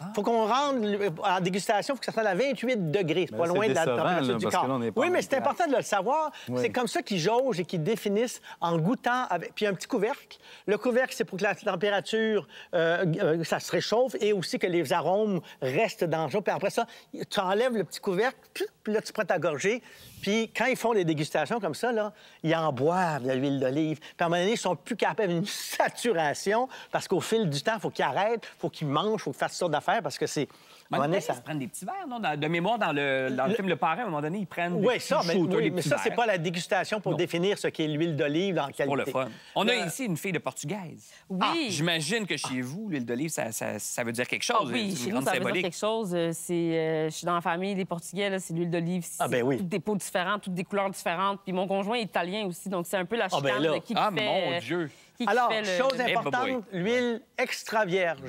Il faut qu'on rende en dégustation, il faut que ça soit à 28 degrés. C'est pas loin de la température du corps. Oui, mais c'est important de le savoir. Oui. C'est comme ça qu'ils jaugent et qu'ils définissent en goûtant. Puis un petit couvercle. Le couvercle, c'est pour que la température, ça se réchauffe et aussi que les arômes restent dans le jaune. Puis après ça, tu enlèves le petit couvercle, puis là, tu prends ta gorgée. Puis quand ils font des dégustations comme ça, là, ils en boivent de l'huile d'olive. Puis à un moment donné, ils sont plus capables d'une saturation parce qu'au fil du temps, il faut qu'ils arrêtent, il faut qu'ils mangent, il faut qu'ils fassent toutes sortes d'affaires parce que c'est... Ils prennent des petits verres, non? De mémoire, dans le film Le Parrain, à un moment donné, ils prennent des petits shooters, mais ça, c'est pas la dégustation pour définir ce qu'est l'huile d'olive en qualité. Pour le fun. On a ici une fille de portugaise. Oui. J'imagine que chez vous, l'huile d'olive, ça veut dire quelque chose. Oui, chez nous, ça veut dire quelque chose. Je suis dans la famille des Portugais, là, c'est l'huile d'olive. Toutes des peaux différentes, toutes des couleurs différentes. Puis mon conjoint est italien aussi, donc c'est un peu la chicane de qui fait... mon Dieu! Alors, chose importante, l'huile extra vierge.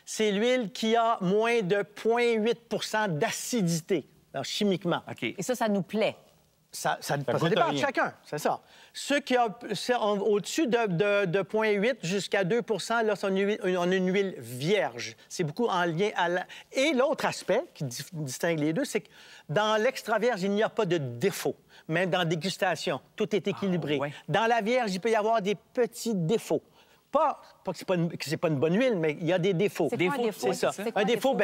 C'est l'huile qui a moins de 0,8 d'acidité, chimiquement. OK. Et ça nous plaît. Ça dépend de chacun, c'est ça. Ceux qui ont au-dessus de 0,8 jusqu'à 2 là, on a une huile vierge. C'est beaucoup en lien à la... Et l'autre aspect qui distingue les deux, c'est que dans l'extra vierge, il n'y a pas de défaut. Même dans la dégustation, tout est équilibré. Dans la vierge, il peut y avoir des petits défauts. Pas que c'est pas une bonne huile, mais il y a des défauts. C'est quoi un défaut? C'est ça. Un défaut,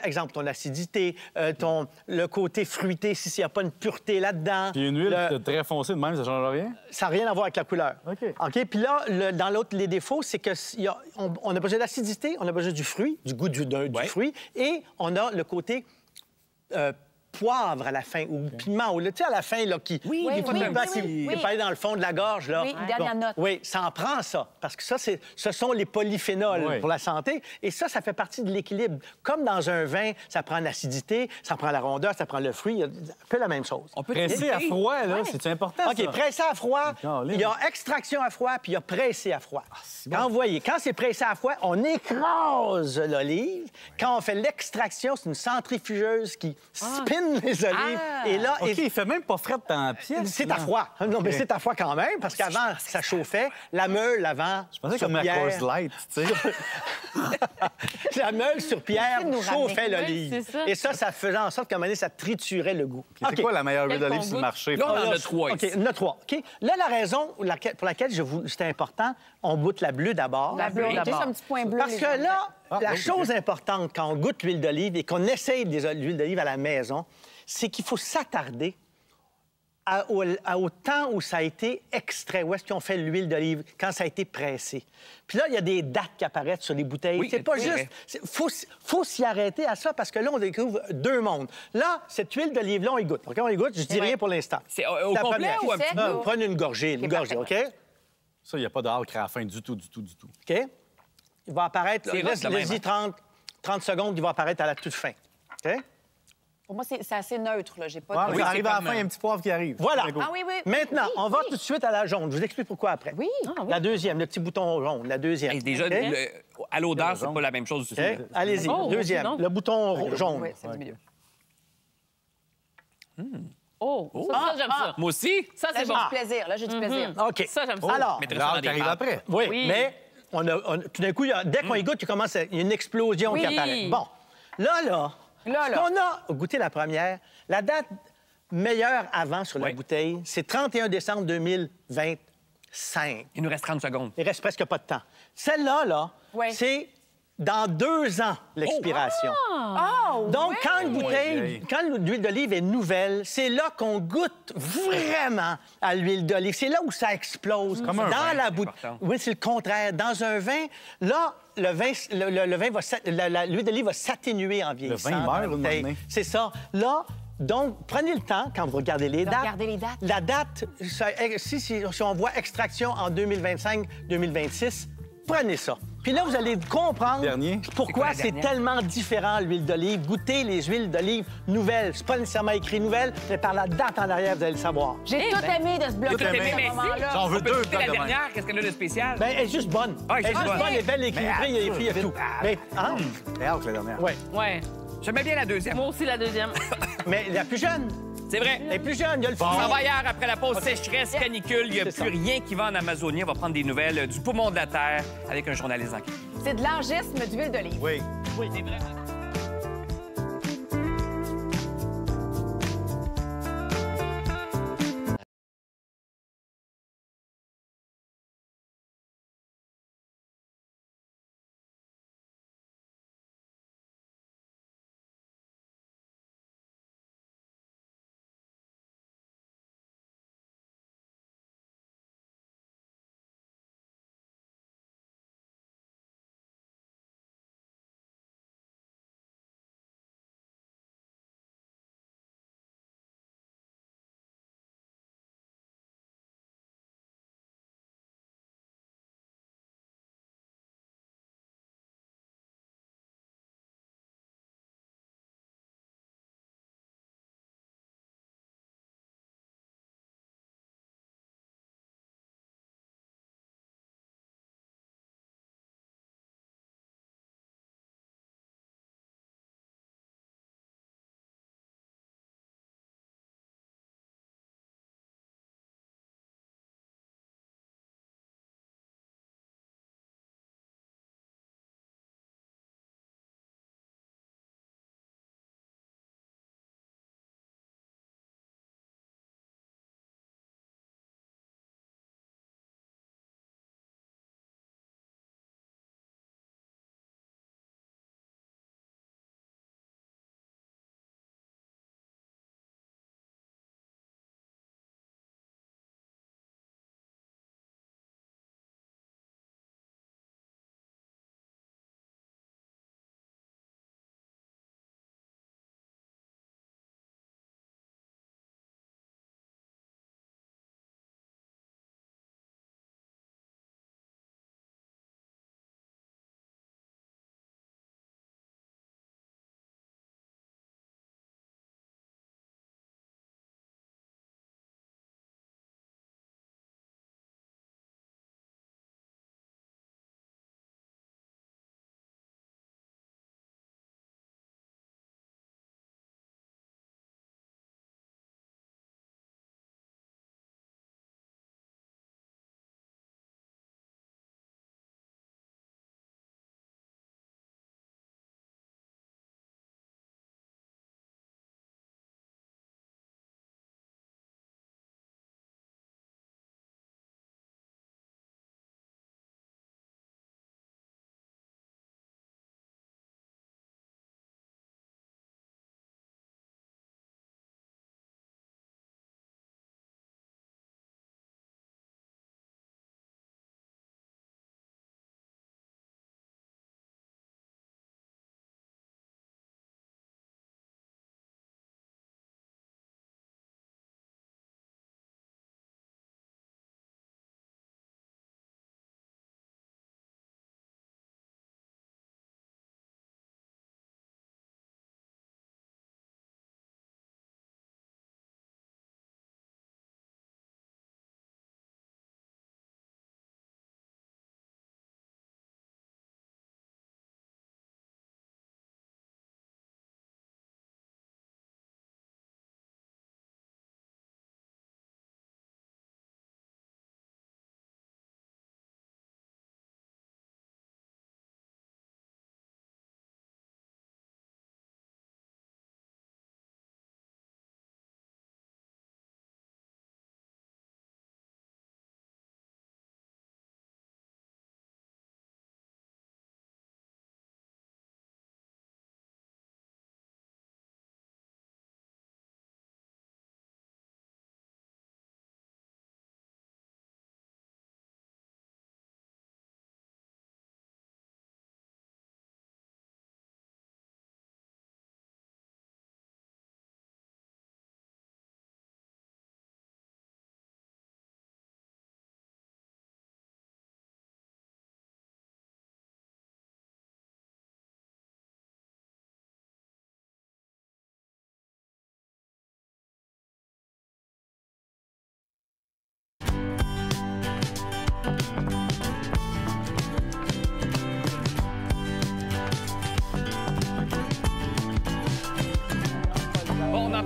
exemple, ton acidité, le côté fruité, s'il n'y a pas une pureté là-dedans. Puis une huile très foncée de même, ça ne change rien? Ça n'a rien à voir avec la couleur. OK. Puis là, dans l'autre, les défauts, c'est qu'on a besoin d'acidité, on a besoin du fruit, du goût du fruit, et on a le côté... poivre à la fin, ou piment, ou tu sais, à la fin, là, qui peut aller dans le fond de la gorge, là. Oui, dernière note. Oui, ça en prend, ça, parce que ça, ce sont les polyphénols pour la santé, et ça fait partie de l'équilibre. Comme dans un vin, ça prend l'acidité, ça prend la rondeur, ça prend le fruit, un peu la même chose. On peut presser à froid, là, c'est important, ça? OK, presser à froid, il y a extraction à froid, puis il y a pressé à froid. Quand c'est pressé à froid, on écrase l'olive. Quand on fait l'extraction, c'est une centrifugeuse qui spin tourne les olives. Et là, OK, il fait même pas frais dans la pièce. c'est à froid. Non, mais c'est à froid quand même, parce qu'avant, ça chauffait. La meule, avant, Je pensais comme la Coors Light, tu sais. la meule sur pierre nous chauffait ramener. l'olive. Oui, c'est ça. Et ça faisait en sorte qu'à un moment donné, ça triturait le goût. C'est OK. quoi la meilleure huile Quel d'olive qu'on sur le goûte? marché? Là, on en a 3 OK, ici. il y en a 3. OK? Là, la raison pour laquelle c'était important, on goûte la bleue d'abord. La bleue, d'abord. juste un petit point bleu. Parce les que gens. là, la OK. chose importante quand on goûte l'huile d'olive et qu'on essaye l'huile d'olive à la maison, c'est qu'il faut s'attarder au temps où ça a été extrait, où est-ce qu'ils ont fait l'huile d'olive, quand ça a été pressé. Puis là, il y a des dates qui apparaissent sur les bouteilles. Oui, c'est pas c'est juste... vrai. faut s'y arrêter à ça, parce que là, on découvre deux mondes. Là, cette huile d'olive-là, on y goûte. OK, on y goûte, je dis rien pour l'instant. C'est au La complet première. ou un petit Sec, peu? ou- Prenez une gorgée, OK? Ça, il n'y a pas d'arbre à la fin du tout. OK? Il va apparaître... C'est rough de même, Laisse-y hein? 30 secondes, il va apparaître à la toute fin. OK? Pour moi, c'est assez neutre, là. J'ai pas Ouais, de... Oui, ça c'est arrive à la comme, fin, il y a un petit poivre qui arrive. Voilà. Très cool. Ah oui, oui. Maintenant, Oui, on va oui. tout de suite à la jaune. Je vous explique pourquoi après. Oui. La deuxième, le petit bouton jaune, la deuxième. Hey, déjà, OK? à l'odeur, c'est pas la même chose du tout. OK? Allez-y, Oh, deuxième, donc. le bouton jaune. Oui, c'est du milieu. Oh, ça, j'aime ça. Moi aussi. Ça, Là, c'est j'ai bon. du plaisir. Là, j'ai du plaisir. OK. Ça, j'aime ça. Alors, Mettrais ça L'arbre dans qui des arrive pâtes. après. oui, Oui. mais tout d'un coup, dès qu'on y goûte, il y a une explosion Oui. qui apparaît. Bon, là, Là. on a goûté la première. La date meilleure avant sur la Oui. bouteille, c'est 31 décembre 2025. Il nous reste 30 secondes. Il reste presque pas de temps. Celle-là, Oui. c'est dans 2 ans, l'expiration. Oh, Donc, oui. quand une bouteille, Oui. quand l'huile d'olive est nouvelle, c'est là qu'on goûte vraiment à l'huile d'olive. C'est là où ça explose. Comme un Dans vin, la c'est bouteille. important. Oui, c'est le contraire. Dans un vin, là, le vin va l'huile d'olive va s'atténuer en vieillissant. vin dans la meurt, une bouteille. journée. C'est ça. Là, donc, prenez le temps, quand vous regardez les dates. regardez les dates. La date, si on voit extraction en 2025-2026, prenez ça. Puis là, vous allez comprendre Dernier. C'est quoi pourquoi la c'est dernière? tellement différent, l'huile d'olive. Goûtez les huiles d'olive nouvelles. C'est pas nécessairement écrit nouvelle, mais par la date en arrière, vous allez le savoir. J'ai tout aimé de ce bloc. Tout aimé. à ce moment-là. J'en veux On peut deux goûter la blocs de même. dernière. Qu'est-ce qu'elle a de spécial? Ben, elle est juste bonne. Ah, elle est juste bonne. bonne, elle est belle, équilibrée, il y a les filles, il y a tout. Mais, hein? Très hâte, la dernière. Ouais. Ouais. J'aimais bien la deuxième. Moi aussi, la deuxième. Mais la plus jeune, C'est vrai. elle est plus jeune, il y a le On fond. s'en va hier après la pause sécheresse, canicule. Il n'y a C'est plus ça. rien qui va en Amazonie. On va prendre des nouvelles du poumon de la Terre avec un journaliste enquête. C'est de l'angisme d'huile d'olive. Oui. Oui, c'est vrai.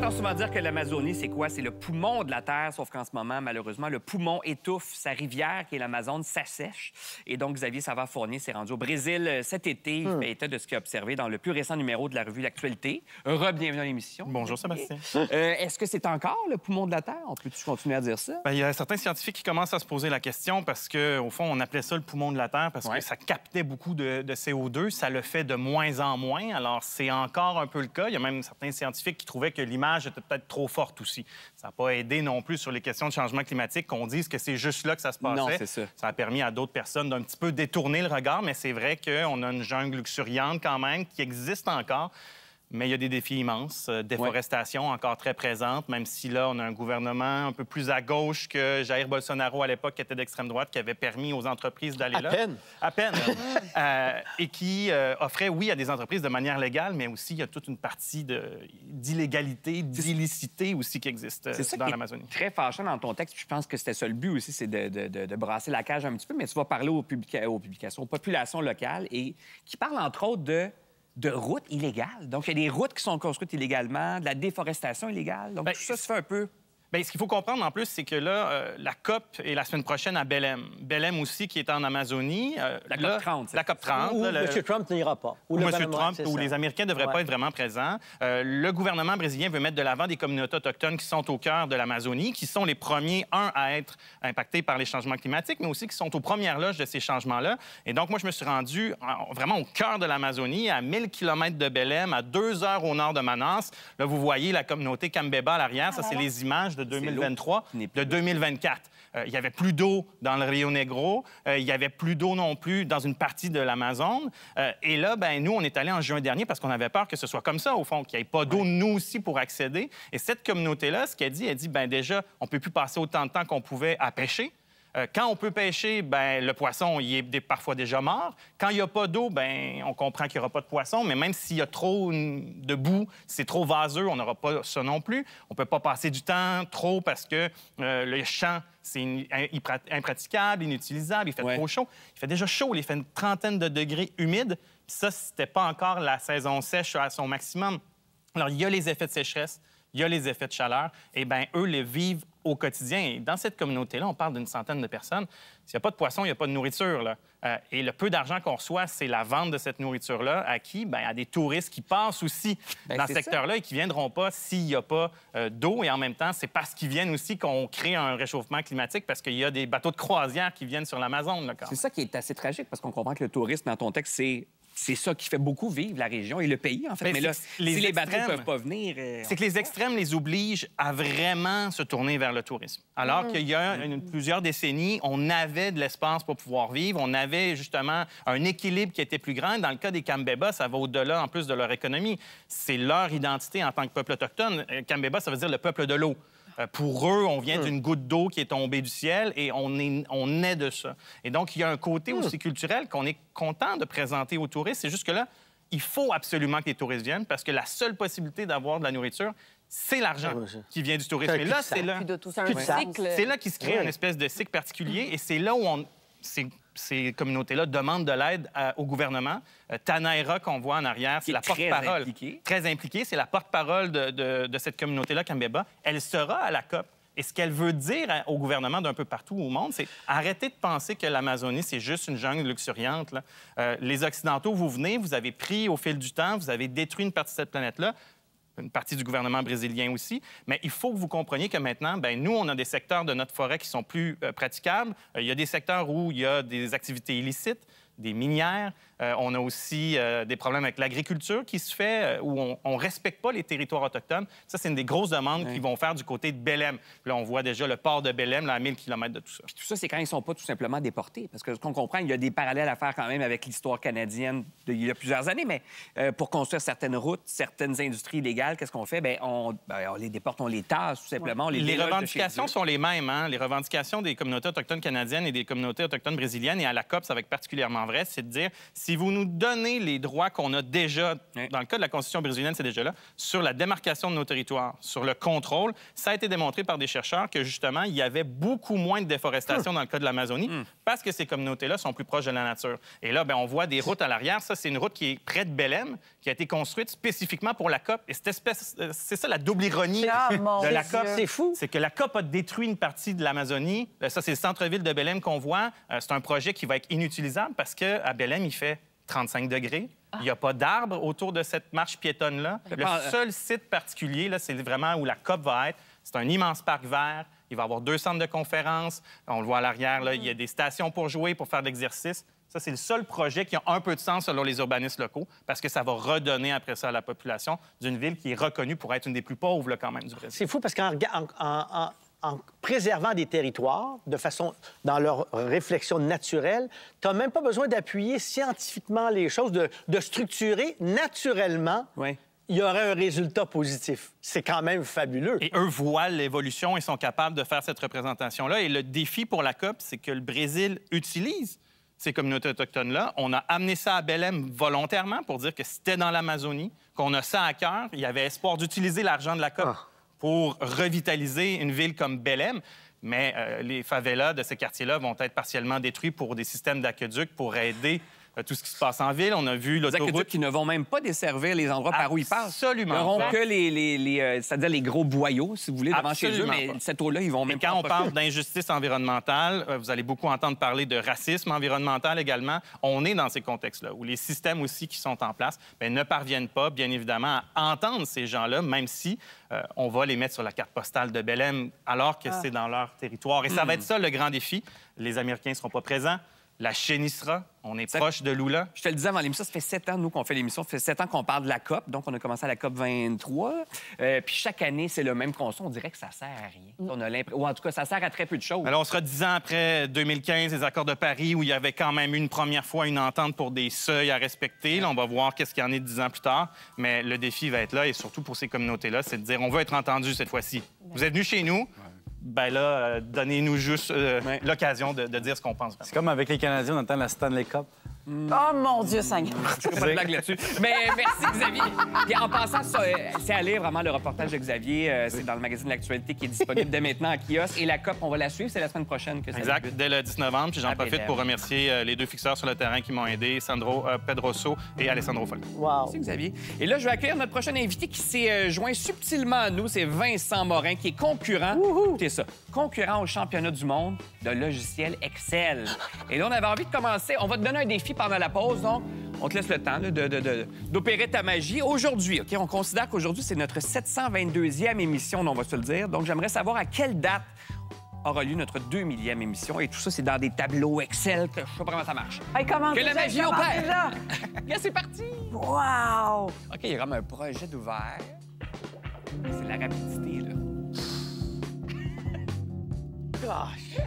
entend souvent dire que l'Amazonie, c'est quoi? C'est le poumon de la Terre, sauf qu'en ce moment, malheureusement, le poumon étouffe. Sa rivière, qui est l'Amazone, s'assèche. Et donc, Xavier Savard-Fournier s'est rendu au Brésil cet été. Il fait état de ce qu'il a observé dans le plus récent numéro de la revue L'Actualité. Bienvenue à l'émission. Bonjour, Sébastien. Est-ce que c'est encore le poumon de la Terre? On peut-tu continuer à dire ça? Bien, il y a certains scientifiques qui commencent à se poser la question parce qu'au fond, on appelait ça le poumon de la Terre parce que ça captait beaucoup de CO2. Ça le fait de moins en moins. Alors, c'est encore un peu le cas. Il y a même certains scientifiques qui trouvaient que l'image était peut-être trop forte aussi. Ça n'a pas aidé non plus sur les questions de changement climatique qu'on dise que c'est juste là que ça se passait. Non, c'est ça. Ça a permis à d'autres personnes d'un petit peu détourner le regard, mais c'est vrai qu'on a une jungle luxuriante quand même qui existe encore. Mais il y a des défis immenses. Déforestation encore très présente, même si là, on a un gouvernement un peu plus à gauche que Jair Bolsonaro à l'époque, qui était d'extrême droite, qui avait permis aux entreprises d'aller là. À peine. Et qui offrait, oui, à des entreprises de manière légale, mais aussi il y a toute une partie d'illégalité, d'illicité aussi qui existe dans l'Amazonie. Très fâchant dans ton texte, puis je pense que c'était ça le but aussi, c'est de brasser la cage un petit peu, mais tu vas parler aux populations locales, et qui parlent entre autres de routes illégales. Donc, il y a des routes qui sont construites illégalement, de la déforestation illégale. Donc, tout ça se fait un peu... Bien, ce qu'il faut comprendre en plus, c'est que là, la COP est la semaine prochaine à Belém. Belém aussi, qui est en Amazonie. La COP 30. La COP 30. Où M. Trump n'ira pas. Où M. Trump, où les Américains ne devraient pas être vraiment présents. Le gouvernement brésilien veut mettre de l'avant des communautés autochtones qui sont au cœur de l'Amazonie, qui sont les premiers, à être impactés par les changements climatiques, mais aussi qui sont aux premières loges de ces changements-là. Et donc, moi, je me suis rendu vraiment au cœur de l'Amazonie, à 1000 km de Belém, à 2 heures au nord de Manaus. Là, vous voyez la communauté Cambeba à l'arrière. Ça, c'est les images de 2023, de 2024. Il n'y avait plus d'eau dans le Rio Negro. Il n'y avait plus d'eau non plus dans une partie de l'Amazone. Et là, ben, nous, on est allés en juin dernier parce qu'on avait peur que ce soit comme ça, au fond, qu'il n'y ait pas d'eau, nous aussi, pour accéder. Et cette communauté-là, ce qu'elle dit, ben déjà, on ne peut plus passer autant de temps qu'on pouvait à pêcher. Quand on peut pêcher, ben, le poisson, il est parfois déjà mort. Quand il n'y a pas d'eau, ben, on comprend qu'il n'y aura pas de poisson, mais même s'il y a trop de boue, c'est trop vaseux, on n'aura pas ça non plus. On ne peut pas passer du temps trop parce que le champ, c'est impraticable, inutilisable, il fait trop chaud. Il fait déjà chaud, il fait une trentaine de degrés humides. Puis ça, c'était pas encore la saison sèche à son maximum. Alors, il y a les effets de sécheresse, il y a les effets de chaleur, et bien, eux les vivent au quotidien. Et dans cette communauté-là, on parle d'une centaine de personnes. S'il n'y a pas de poisson, il n'y a pas de nourriture, là. Et le peu d'argent qu'on reçoit, c'est la vente de cette nourriture-là à qui? Bien, à des touristes qui passent aussi dans ce secteur-là et qui ne viendront pas s'il n'y a pas d'eau. Et en même temps, c'est parce qu'ils viennent aussi qu'on crée un réchauffement climatique parce qu'il y a des bateaux de croisière qui viennent sur l'Amazone. C'est ça qui est assez tragique parce qu'on comprend que le tourisme, dans ton texte, c'est ça qui fait beaucoup vivre la région et le pays, en fait. Mais là, si les bateaux ne peuvent pas venir... C'est que les extrêmes les obligent à vraiment se tourner vers le tourisme. Alors qu'il y a plusieurs décennies, on avait de l'espace pour pouvoir vivre, on avait justement un équilibre qui était plus grand. Dans le cas des Cambeba, ça va au-delà, en plus de leur économie. C'est leur identité en tant que peuple autochtone. Cambeba, ça veut dire le peuple de l'eau. Pour eux, on vient d'une goutte d'eau qui est tombée du ciel et on est de ça. Et donc, il y a un côté aussi culturel qu'on est content de présenter aux touristes. C'est juste que là, il faut absolument que les touristes viennent parce que la seule possibilité d'avoir de la nourriture, c'est l'argent qui vient du tourisme. Et là, c'est là qu'il se crée une espèce de cycle particulier et c'est là où ces communautés-là demandent de l'aide au gouvernement. Tanaira, qu'on voit en arrière, c'est la porte-parole. Très impliquée. C'est la porte-parole de cette communauté-là, Cambeba. Elle sera à la COP. Et ce qu'elle veut dire au gouvernement d'un peu partout au monde, c'est arrêtez de penser que l'Amazonie, c'est juste une jungle luxuriante, là. Les Occidentaux, vous venez, vous avez pris au fil du temps, vous avez détruit une partie de cette planète-là, une partie du gouvernement brésilien aussi. Mais il faut que vous compreniez que maintenant, bien, nous, on a des secteurs de notre forêt qui sont plus praticables. Il y a des secteurs où il y a des activités illicites, des minières. On a aussi des problèmes avec l'agriculture qui se fait, où on ne respecte pas les territoires autochtones. Ça, c'est une des grosses demandes qu'ils vont faire du côté de Belém. Puis là, on voit déjà le port de Belém, là, à 1000 km de tout ça. Puis tout ça, c'est quand ils ne sont pas tout simplement déportés. Parce que ce qu'on comprend, il y a des parallèles à faire quand même avec l'histoire canadienne d'il y a plusieurs années. Mais pour construire certaines routes, certaines industries illégales, qu'est-ce qu'on fait? Bien, on les déporte, on les tasse tout simplement. Les revendications sont les mêmes. Hein? Les revendications des communautés autochtones canadiennes et des communautés autochtones brésiliennes, et à la COP, ça va être particulièrement vrai, c'est de dire si vous nous donnez les droits qu'on a déjà, dans le cas de la Constitution brésilienne, c'est déjà là, sur la démarcation de nos territoires, sur le contrôle, ça a été démontré par des chercheurs que, justement, il y avait beaucoup moins de déforestation dans le cas de l'Amazonie parce que ces communautés-là sont plus proches de la nature. Et là, bien, on voit des routes à l'arrière. Ça, c'est une route qui est près de Belém, qui a été construite spécifiquement pour la COP. Et c'est ça la double ironie de la COP. C'est fou. C'est que la COP a détruit une partie de l'Amazonie. Ça, c'est le centre-ville de Belém qu'on voit. C'est un projet qui va être inutilisable parce qu'à Belém, il fait 35 degrés. Il n'y a pas d'arbres autour de cette marche piétonne-là. Le seul site particulier, là, c'est vraiment où la COP va être. C'est un immense parc vert. Il va y avoir 2 centres de conférences. On le voit à l'arrière, là, il y a des stations pour jouer, pour faire de l'exercice. Ça, c'est le seul projet qui a un peu de sens selon les urbanistes locaux parce que ça va redonner après ça à la population d'une ville qui est reconnue pour être une des plus pauvres, là, quand même, du Brésil. C'est fou parce qu'en préservant des territoires de façon, dans leur réflexion naturelle, tu n'as même pas besoin d'appuyer scientifiquement les choses, de structurer naturellement. Oui. Il y aurait un résultat positif. C'est quand même fabuleux. Et eux voient l'évolution et sont capables de faire cette représentation-là. Et le défi pour la COP, c'est que le Brésil utilise ces communautés autochtones-là. On a amené ça à Belém volontairement pour dire que c'était dans l'Amazonie, qu'on a ça à cœur. Il y avait espoir d'utiliser l'argent de la COP pour revitaliser une ville comme Belém. Mais les favelas de ces quartiers-là vont être partiellement détruits pour des systèmes d'aqueduc pour aider tout ce qui se passe en ville. On a vu l'autoroute... Des aqueducs qui ne vont même pas desservir les endroits par où ils passent. Absolument. Ils n'auront que c'est-à-dire les gros boyaux, si vous voulez, devant chez eux, mais cette eau-là, ils vont même pas... Et quand on parle d'injustice environnementale, vous allez beaucoup entendre parler de racisme environnemental également. On est dans ces contextes-là, où les systèmes aussi qui sont en place ne parviennent pas, bien évidemment, à entendre ces gens-là, même si on va les mettre sur la carte postale de Belém alors que c'est dans leur territoire. Et ça va être ça, le grand défi. Les Américains ne seront pas présents. La Chine y sera. On est proche de Lula. Je te le disais avant l'émission, ça fait 7 ans, nous, qu'on fait l'émission. Ça fait 7 ans qu'on parle de la COP. Donc, on a commencé à la COP 23. Puis chaque année, c'est le même constat. On dirait que ça sert à rien. On a ou en tout cas, ça sert à très peu de choses. Alors, on sera 10 ans après 2015, les accords de Paris, où il y avait quand même une première fois une entente pour des seuils à respecter. Là, on va voir qu'est-ce qu'il y en est 10 ans plus tard. Mais le défi va être là, et surtout pour ces communautés-là, c'est de dire on veut être entendu cette fois-ci. Vous êtes venus chez nous. Ben là, donnez-nous juste l'occasion de dire ce qu'on pense. C'est comme avec les Canadiens, on entend la Stanley Cup. Oh, mon Dieu Seigneur! Je fais pas de blague là-dessus. Mais merci, Xavier. Puis en passant, c'est à lire vraiment le reportage de Xavier. C'est dans le magazine L'Actualité qui est disponible dès maintenant en kiosque. Et la COP, on va la suivre. C'est la semaine prochaine que ça Exact, débute. dès le 10 novembre. Puis j'en profite pour remercier les 2 fixeurs sur le terrain qui m'ont aidé, Sandro Pedroso et Alessandro Folli. Wow. Merci, Xavier. Et là, je vais accueillir notre prochain invité qui s'est joint subtilement à nous. C'est Vincent Morin, qui est concurrent. Écoutez ça. Concurrent au championnat du monde de logiciel Excel. Et là, on avait envie de commencer. On va te donner un défi pendant la pause, donc on te laisse le temps d'opérer ta magie. Aujourd'hui, OK, on considère qu'aujourd'hui, c'est notre 722e émission, on va se le dire. Donc, j'aimerais savoir à quelle date aura lieu notre 2000e émission. Et tout ça, c'est dans des tableaux Excel, que je sais pas comment ça marche. Hey, que la magie opère! Déjà? C'est parti! Wow! OK, il y a comme un projet d'ouvert. C'est la rapidité, là. Gosh.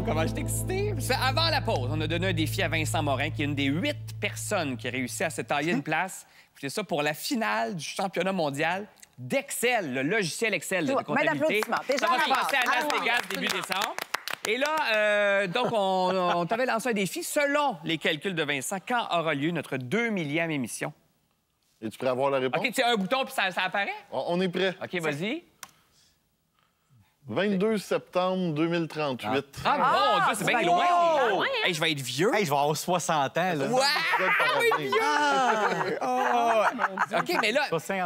comment je suis excité. Avant la pause, on a donné un défi à Vincent Morin, qui est une des 8 personnes qui a réussi à se tailler une place. C'est ça pour la finale du championnat mondial d'Excel, le logiciel Excel de comptabilité. Ça va se passer à Las Vegas début décembre. Et là, donc, on t'avait lancé un défi. Selon les calculs de Vincent, quand aura lieu notre 2 millième émission? Es-tu prêt à voir la réponse? OK, tu as un bouton puis ça apparaît? On est prêt. OK, vas-y. 22 septembre 2038. Mon Dieu, c'est bien loin. Hey, je vais être vieux. Hey, je vais avoir 60 ans, là. Wow! OK, mais là, tu sais,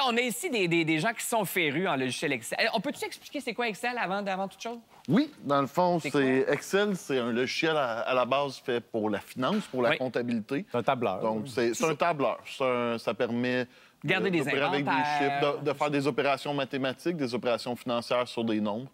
on a ici des gens qui sont férus en logiciel Excel. On peut-tu expliquer c'est quoi Excel avant toute chose? Oui, dans le fond, Excel, c'est un logiciel à la base fait pour la finance, pour la comptabilité. C'est un tableur. Donc, c'est un tableur. Ça permet garder des d'opérer avec des inventaires. chiffres, de faire des opérations mathématiques, des opérations financières sur des nombres.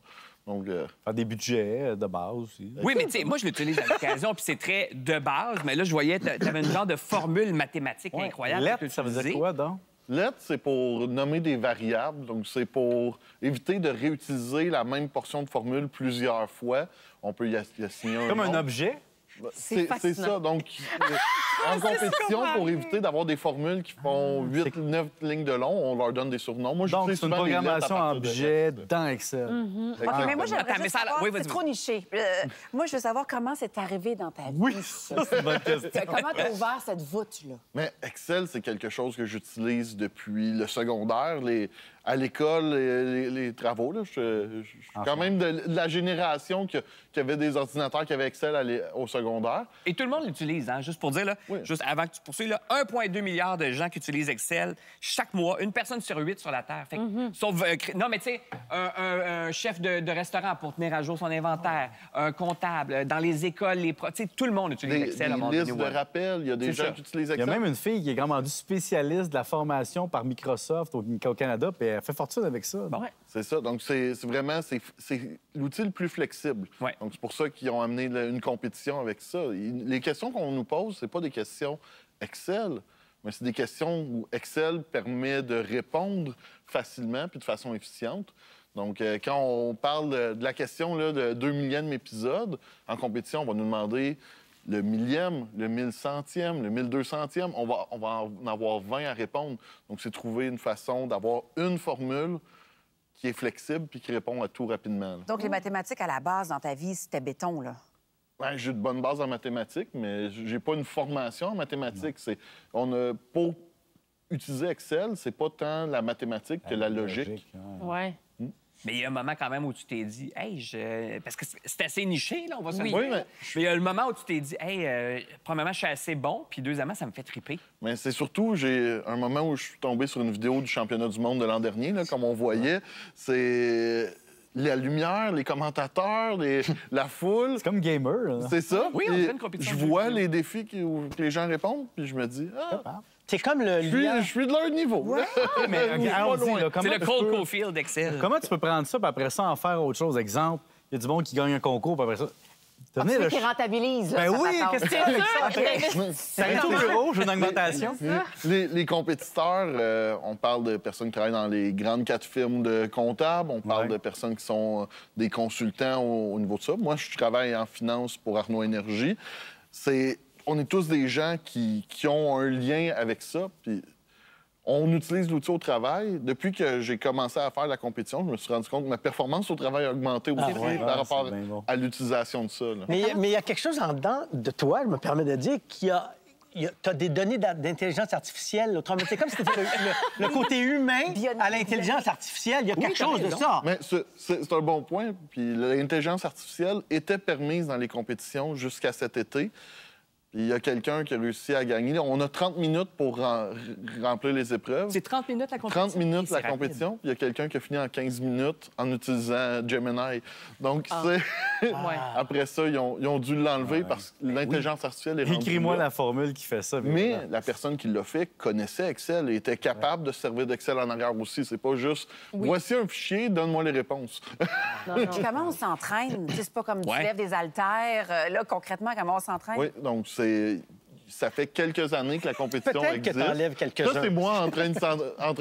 Donc, faire des budgets de base aussi. Oui, mais tu sais, moi, je l'utilise à l'occasion, puis c'est très de base. Mais là, je voyais, tu avais une genre de formule mathématique incroyable. Lettre, ça veut dire quoi, donc? Let, c'est pour nommer des variables. Donc, c'est pour éviter de réutiliser la même portion de formule plusieurs fois. On peut y assigner un Comme un nom. objet? C'est ça. Donc, en compétition, pour éviter d'avoir des formules qui font 8-9 lignes de long, on leur donne des surnoms. Moi, donc, c'est une programmation en objet dans Excel. OK, mais moi, j'aimerais juste savoir, oui, c'est trop niché. Moi, je veux savoir comment c'est arrivé dans ta vie. Oui, ça, c'est une bonne question. Comment tu as ouvert cette voûte-là? Mais Excel, c'est quelque chose que j'utilise depuis le secondaire. À l'école, les travaux, là, je suis quand même de la génération qui avait des ordinateurs qui avaient Excel au secondaire. Et tout le monde l'utilise, hein? Juste pour dire, là, juste avant que tu poursuives, 1,2 milliard de gens qui utilisent Excel chaque mois, une personne sur 8 sur la Terre. Fait que, sauf, non, mais tu sais, un chef de restaurant pour tenir à jour son inventaire, un comptable, dans les écoles, tout le monde utilise Excel. Des listes de rappel, il y a des gens qui utilisent Excel. Il y a même une fille qui est vraiment du spécialiste de la formation par Microsoft au Canada, puis elle fait fortune avec ça. Bon. C'est ça. Donc, c'est vraiment l'outil le plus flexible. Ouais. Donc, c'est pour ça qu'ils ont amené une compétition avec ça. Les questions qu'on nous pose, c'est pas des questions Excel, mais c'est des questions où Excel permet de répondre facilement puis de façon efficiente. Donc, quand on parle de la question là, de 2 millième épisode, en compétition, on va nous demander le millième, le 1100e, le 1200e. On va en avoir 20 à répondre. Donc, c'est trouver une façon d'avoir une formule qui est flexible puis qui répond à tout rapidement. Là. Donc, les mathématiques, à la base, dans ta vie, c'était béton, là? Ben, j'ai de bonnes bases en mathématiques, mais j'ai pas une formation en mathématiques. Pour utiliser Excel, c'est pas tant la mathématique que la logique. Ouais. Mais il y a un moment quand même où tu t'es dit, hey, parce que c'est assez niché, là, on va se dire. Oui, mais il y a le moment où tu t'es dit, hey, premièrement, je suis assez bon, puis deuxièmement, ça me fait triper. Mais c'est surtout, j'ai un moment où je suis tombé sur une vidéo du championnat du monde de l'an dernier, là, comme on voyait. C'est la lumière, les commentateurs, la foule. C'est comme gamer. C'est ça. Oui, on Et fait une compétition. je vois les défis que les gens répondent, puis je me dis, C'est comme le je suis de leur niveau. Ouais. Mais allons-y, là, C'est le Cole Caulfield d'Excel. Comment tu peux prendre ça, puis après ça, en faire autre chose? Exemple, il y a du monde qui gagne un concours, puis après ça... Tu veux qu'ils rentabilisent, là, Ben ça oui, t'attend. qu'est-ce que c'est? Ça reste au bureau, j'ai une augmentation. Les compétiteurs, on parle de personnes qui travaillent dans les grandes 4 firmes de comptables, on parle de personnes qui sont des consultants au niveau de ça. Moi, je travaille en finance pour Arnaud Énergie. On est tous des gens qui ont un lien avec ça, puis on utilise l'outil au travail. Depuis que j'ai commencé à faire la compétition, je me suis rendu compte que ma performance au travail a augmenté aussi par rapport à l'utilisation de ça. Là. Mais il y a quelque chose en dedans de toi, je me permets de dire, tu as des données d'intelligence artificielle. Autrement, c'est comme si c'était le côté humain à l'intelligence artificielle. Il y a quelque chose de ça. Mais c'est un bon point. Puis l'intelligence artificielle était permise dans les compétitions jusqu'à cet été. Il y a quelqu'un qui a réussi à gagner. On a 30 minutes pour remplir les épreuves. C'est 30 minutes la compétition? 30 minutes la compétition. Il y a quelqu'un qui a fini en 15 minutes en utilisant Gemini. Donc, après ça, ils ont dû l'enlever parce que l'intelligence artificielle est rendue Écris-moi là. la formule qui fait ça. Mais la personne qui l'a fait connaissait Excel et était capable de se servir d'Excel en arrière aussi. C'est pas juste voici un fichier, donne-moi les réponses. Puis comment on s'entraîne? C'est pas comme tu lèves des haltères. Là, concrètement, comment on s'entraîne? Oui, donc ça fait quelques années que la compétition Peut-être existe. que tu enlèves quelques-uns. Ça, c'est moi en train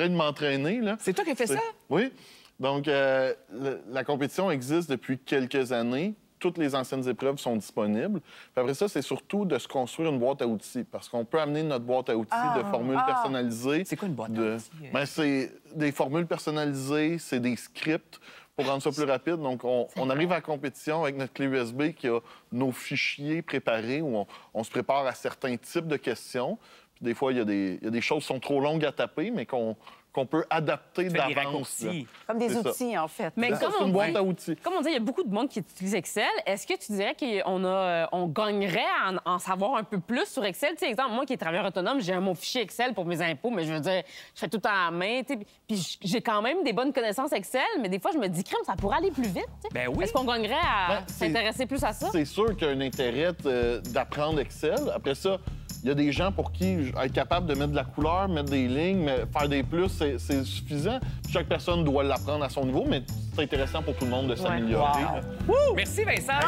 de m'entraîner. Là. C'est toi qui as fait ça? Oui. Donc, la compétition existe depuis quelques années. toutes les anciennes épreuves sont disponibles. Puis après ça, c'est surtout de se construire une boîte à outils, parce qu'on peut amener notre boîte à outils de formules personnalisées. C'est quoi une boîte à outils? Ben, c'est des formules personnalisées, c'est des scripts pour rendre ça plus rapide. Donc, on arrive à la compétition avec notre clé USB qui a nos fichiers préparés où on se prépare à certains types de questions. Puis des fois, il y a des choses qui sont trop longues à taper, mais qu'on peut adapter d'avance. Comme des outils, en fait. Mais C'est une boîte à outils. Comme on dit, il y a beaucoup de monde qui utilise Excel. Est-ce que tu dirais qu'on gagnerait à en savoir un peu plus sur Excel? Tu sais, exemple, moi qui est travailleur autonome, j'ai mon fichier Excel pour mes impôts, mais je veux dire, je fais tout à la main. Puis j'ai quand même des bonnes connaissances Excel, mais des fois, je me dis, crème, ça pourrait aller plus vite. Ben oui. Est-ce qu'on gagnerait à s'intéresser plus à ça? C'est sûr qu'il y a un intérêt d'apprendre Excel. Après ça, il y a des gens pour qui être capable de mettre de la couleur, mettre des lignes, faire des plus, c'est suffisant. Chaque personne doit l'apprendre à son niveau, mais c'est intéressant pour tout le monde de s'améliorer. Merci, Vincent.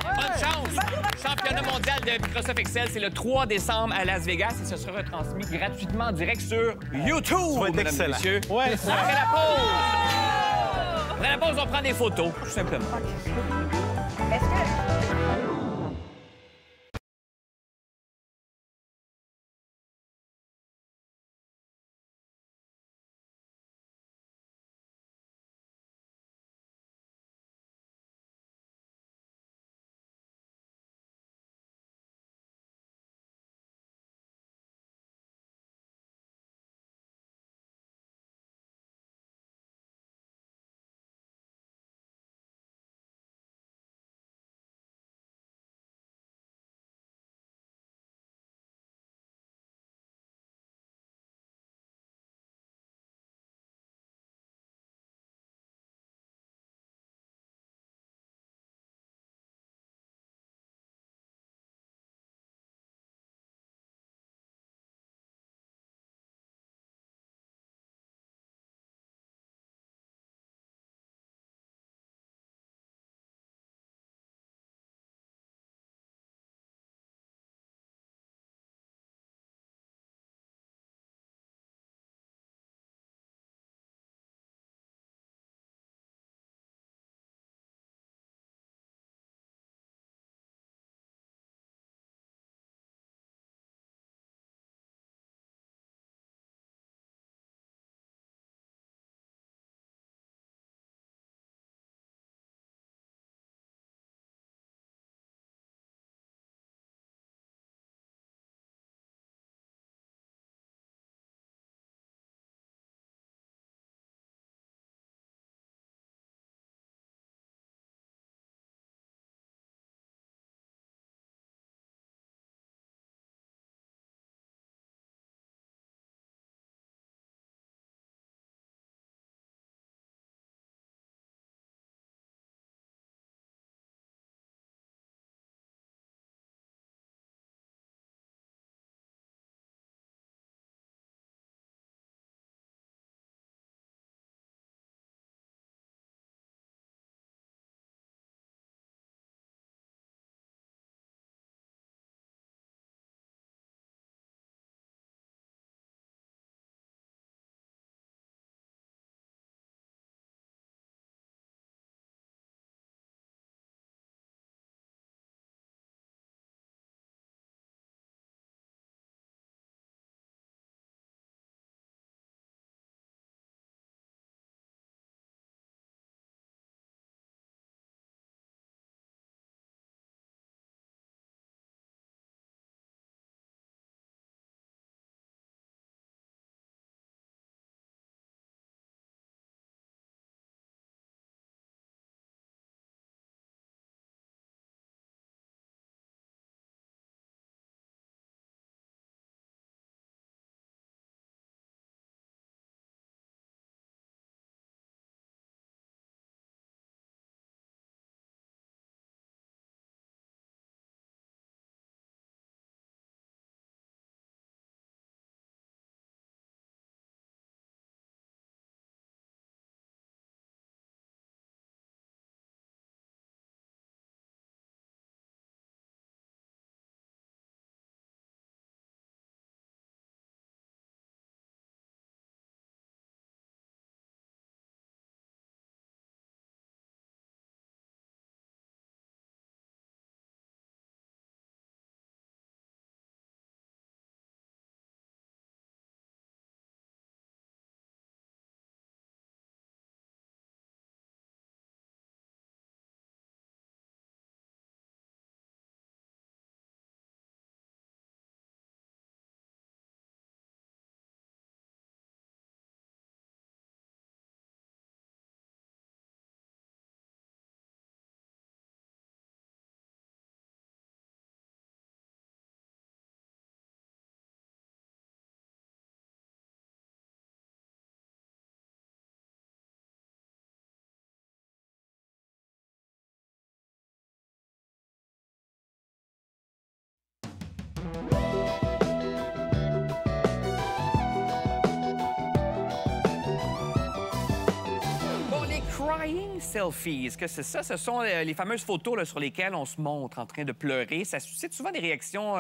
Bonne chance. Championnat mondial de Microsoft Excel, c'est le 3 décembre à Las Vegas et ce sera retransmis gratuitement en direct sur YouTube. Ça va être excellent. Messieurs. Ouais, Après la pause. Après la pause, on prend des photos, tout simplement. Est-ce que... selfies. Est-ce que c'est ça? Ce sont les fameuses photos là, sur lesquelles on se montre en train de pleurer. Ça suscite souvent des réactions,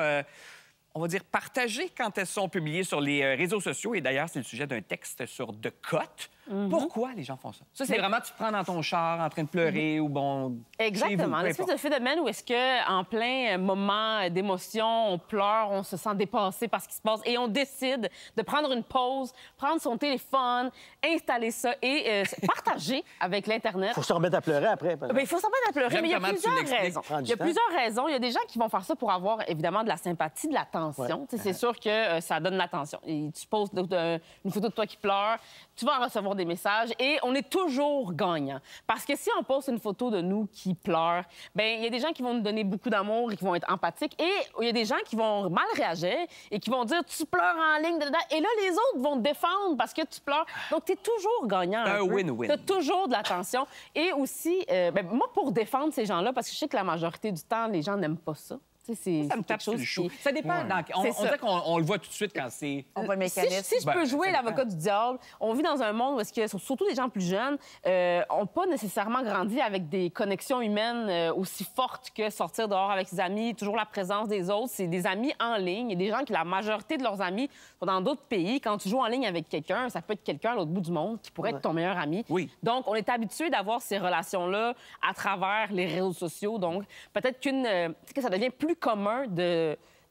on va dire, partagées quand elles sont publiées sur les réseaux sociaux. Et d'ailleurs, c'est le sujet d'un texte sur The Cut. Pourquoi les gens font ça? Ça, c'est vraiment, tu te prends dans ton char en train de pleurer ou bon... Exactement. L'espèce de phénomène où est-ce qu'en plein moment d'émotion, on pleure, on se sent dépassé par ce qui se passe et on décide de prendre une pause, prendre son téléphone, installer ça et partager avec l'Internet. Il faut se remettre à pleurer après. Il faut se remettre à pleurer, mais il y a plusieurs raisons. Il y a plusieurs raisons. Il y a des gens qui vont faire ça pour avoir, évidemment, de la sympathie, de l'attention. C'est sûr que ça donne l'attention. Tu poses une photo de toi qui pleure, tu vas recevoir des messages et on est toujours gagnant. Parce que si on poste une photo de nous qui pleure, bien, il y a des gens qui vont nous donner beaucoup d'amour et qui vont être empathiques et il y a des gens qui vont mal réagir et qui vont dire « tu pleures en ligne », et là, les autres vont te défendre parce que tu pleures. Donc, tu es toujours gagnant. Un win-win. Tu as toujours de l'attention. Et aussi, moi, pour défendre ces gens-là, parce que je sais que la majorité du temps, les gens n'aiment pas ça. Ça me tape sur le chou. Ça dépend. On dirait qu'on le voit tout de suite quand c'est... On voit le mécanisme. Si je peux jouer l'avocat du diable, on vit dans un monde où est-ce que, surtout les gens plus jeunes, n'ont pas nécessairement grandi avec des connexions humaines aussi fortes que sortir dehors avec ses amis, toujours la présence des autres. C'est des amis en ligne. Il y a des gens qui, la majorité de leurs amis, sont dans d'autres pays. Quand tu joues en ligne avec quelqu'un, ça peut être quelqu'un à l'autre bout du monde qui pourrait être ton meilleur ami. Oui. Donc, on est habitué d'avoir ces relations-là à travers les réseaux sociaux. Donc, peut-être que ça devient plus commun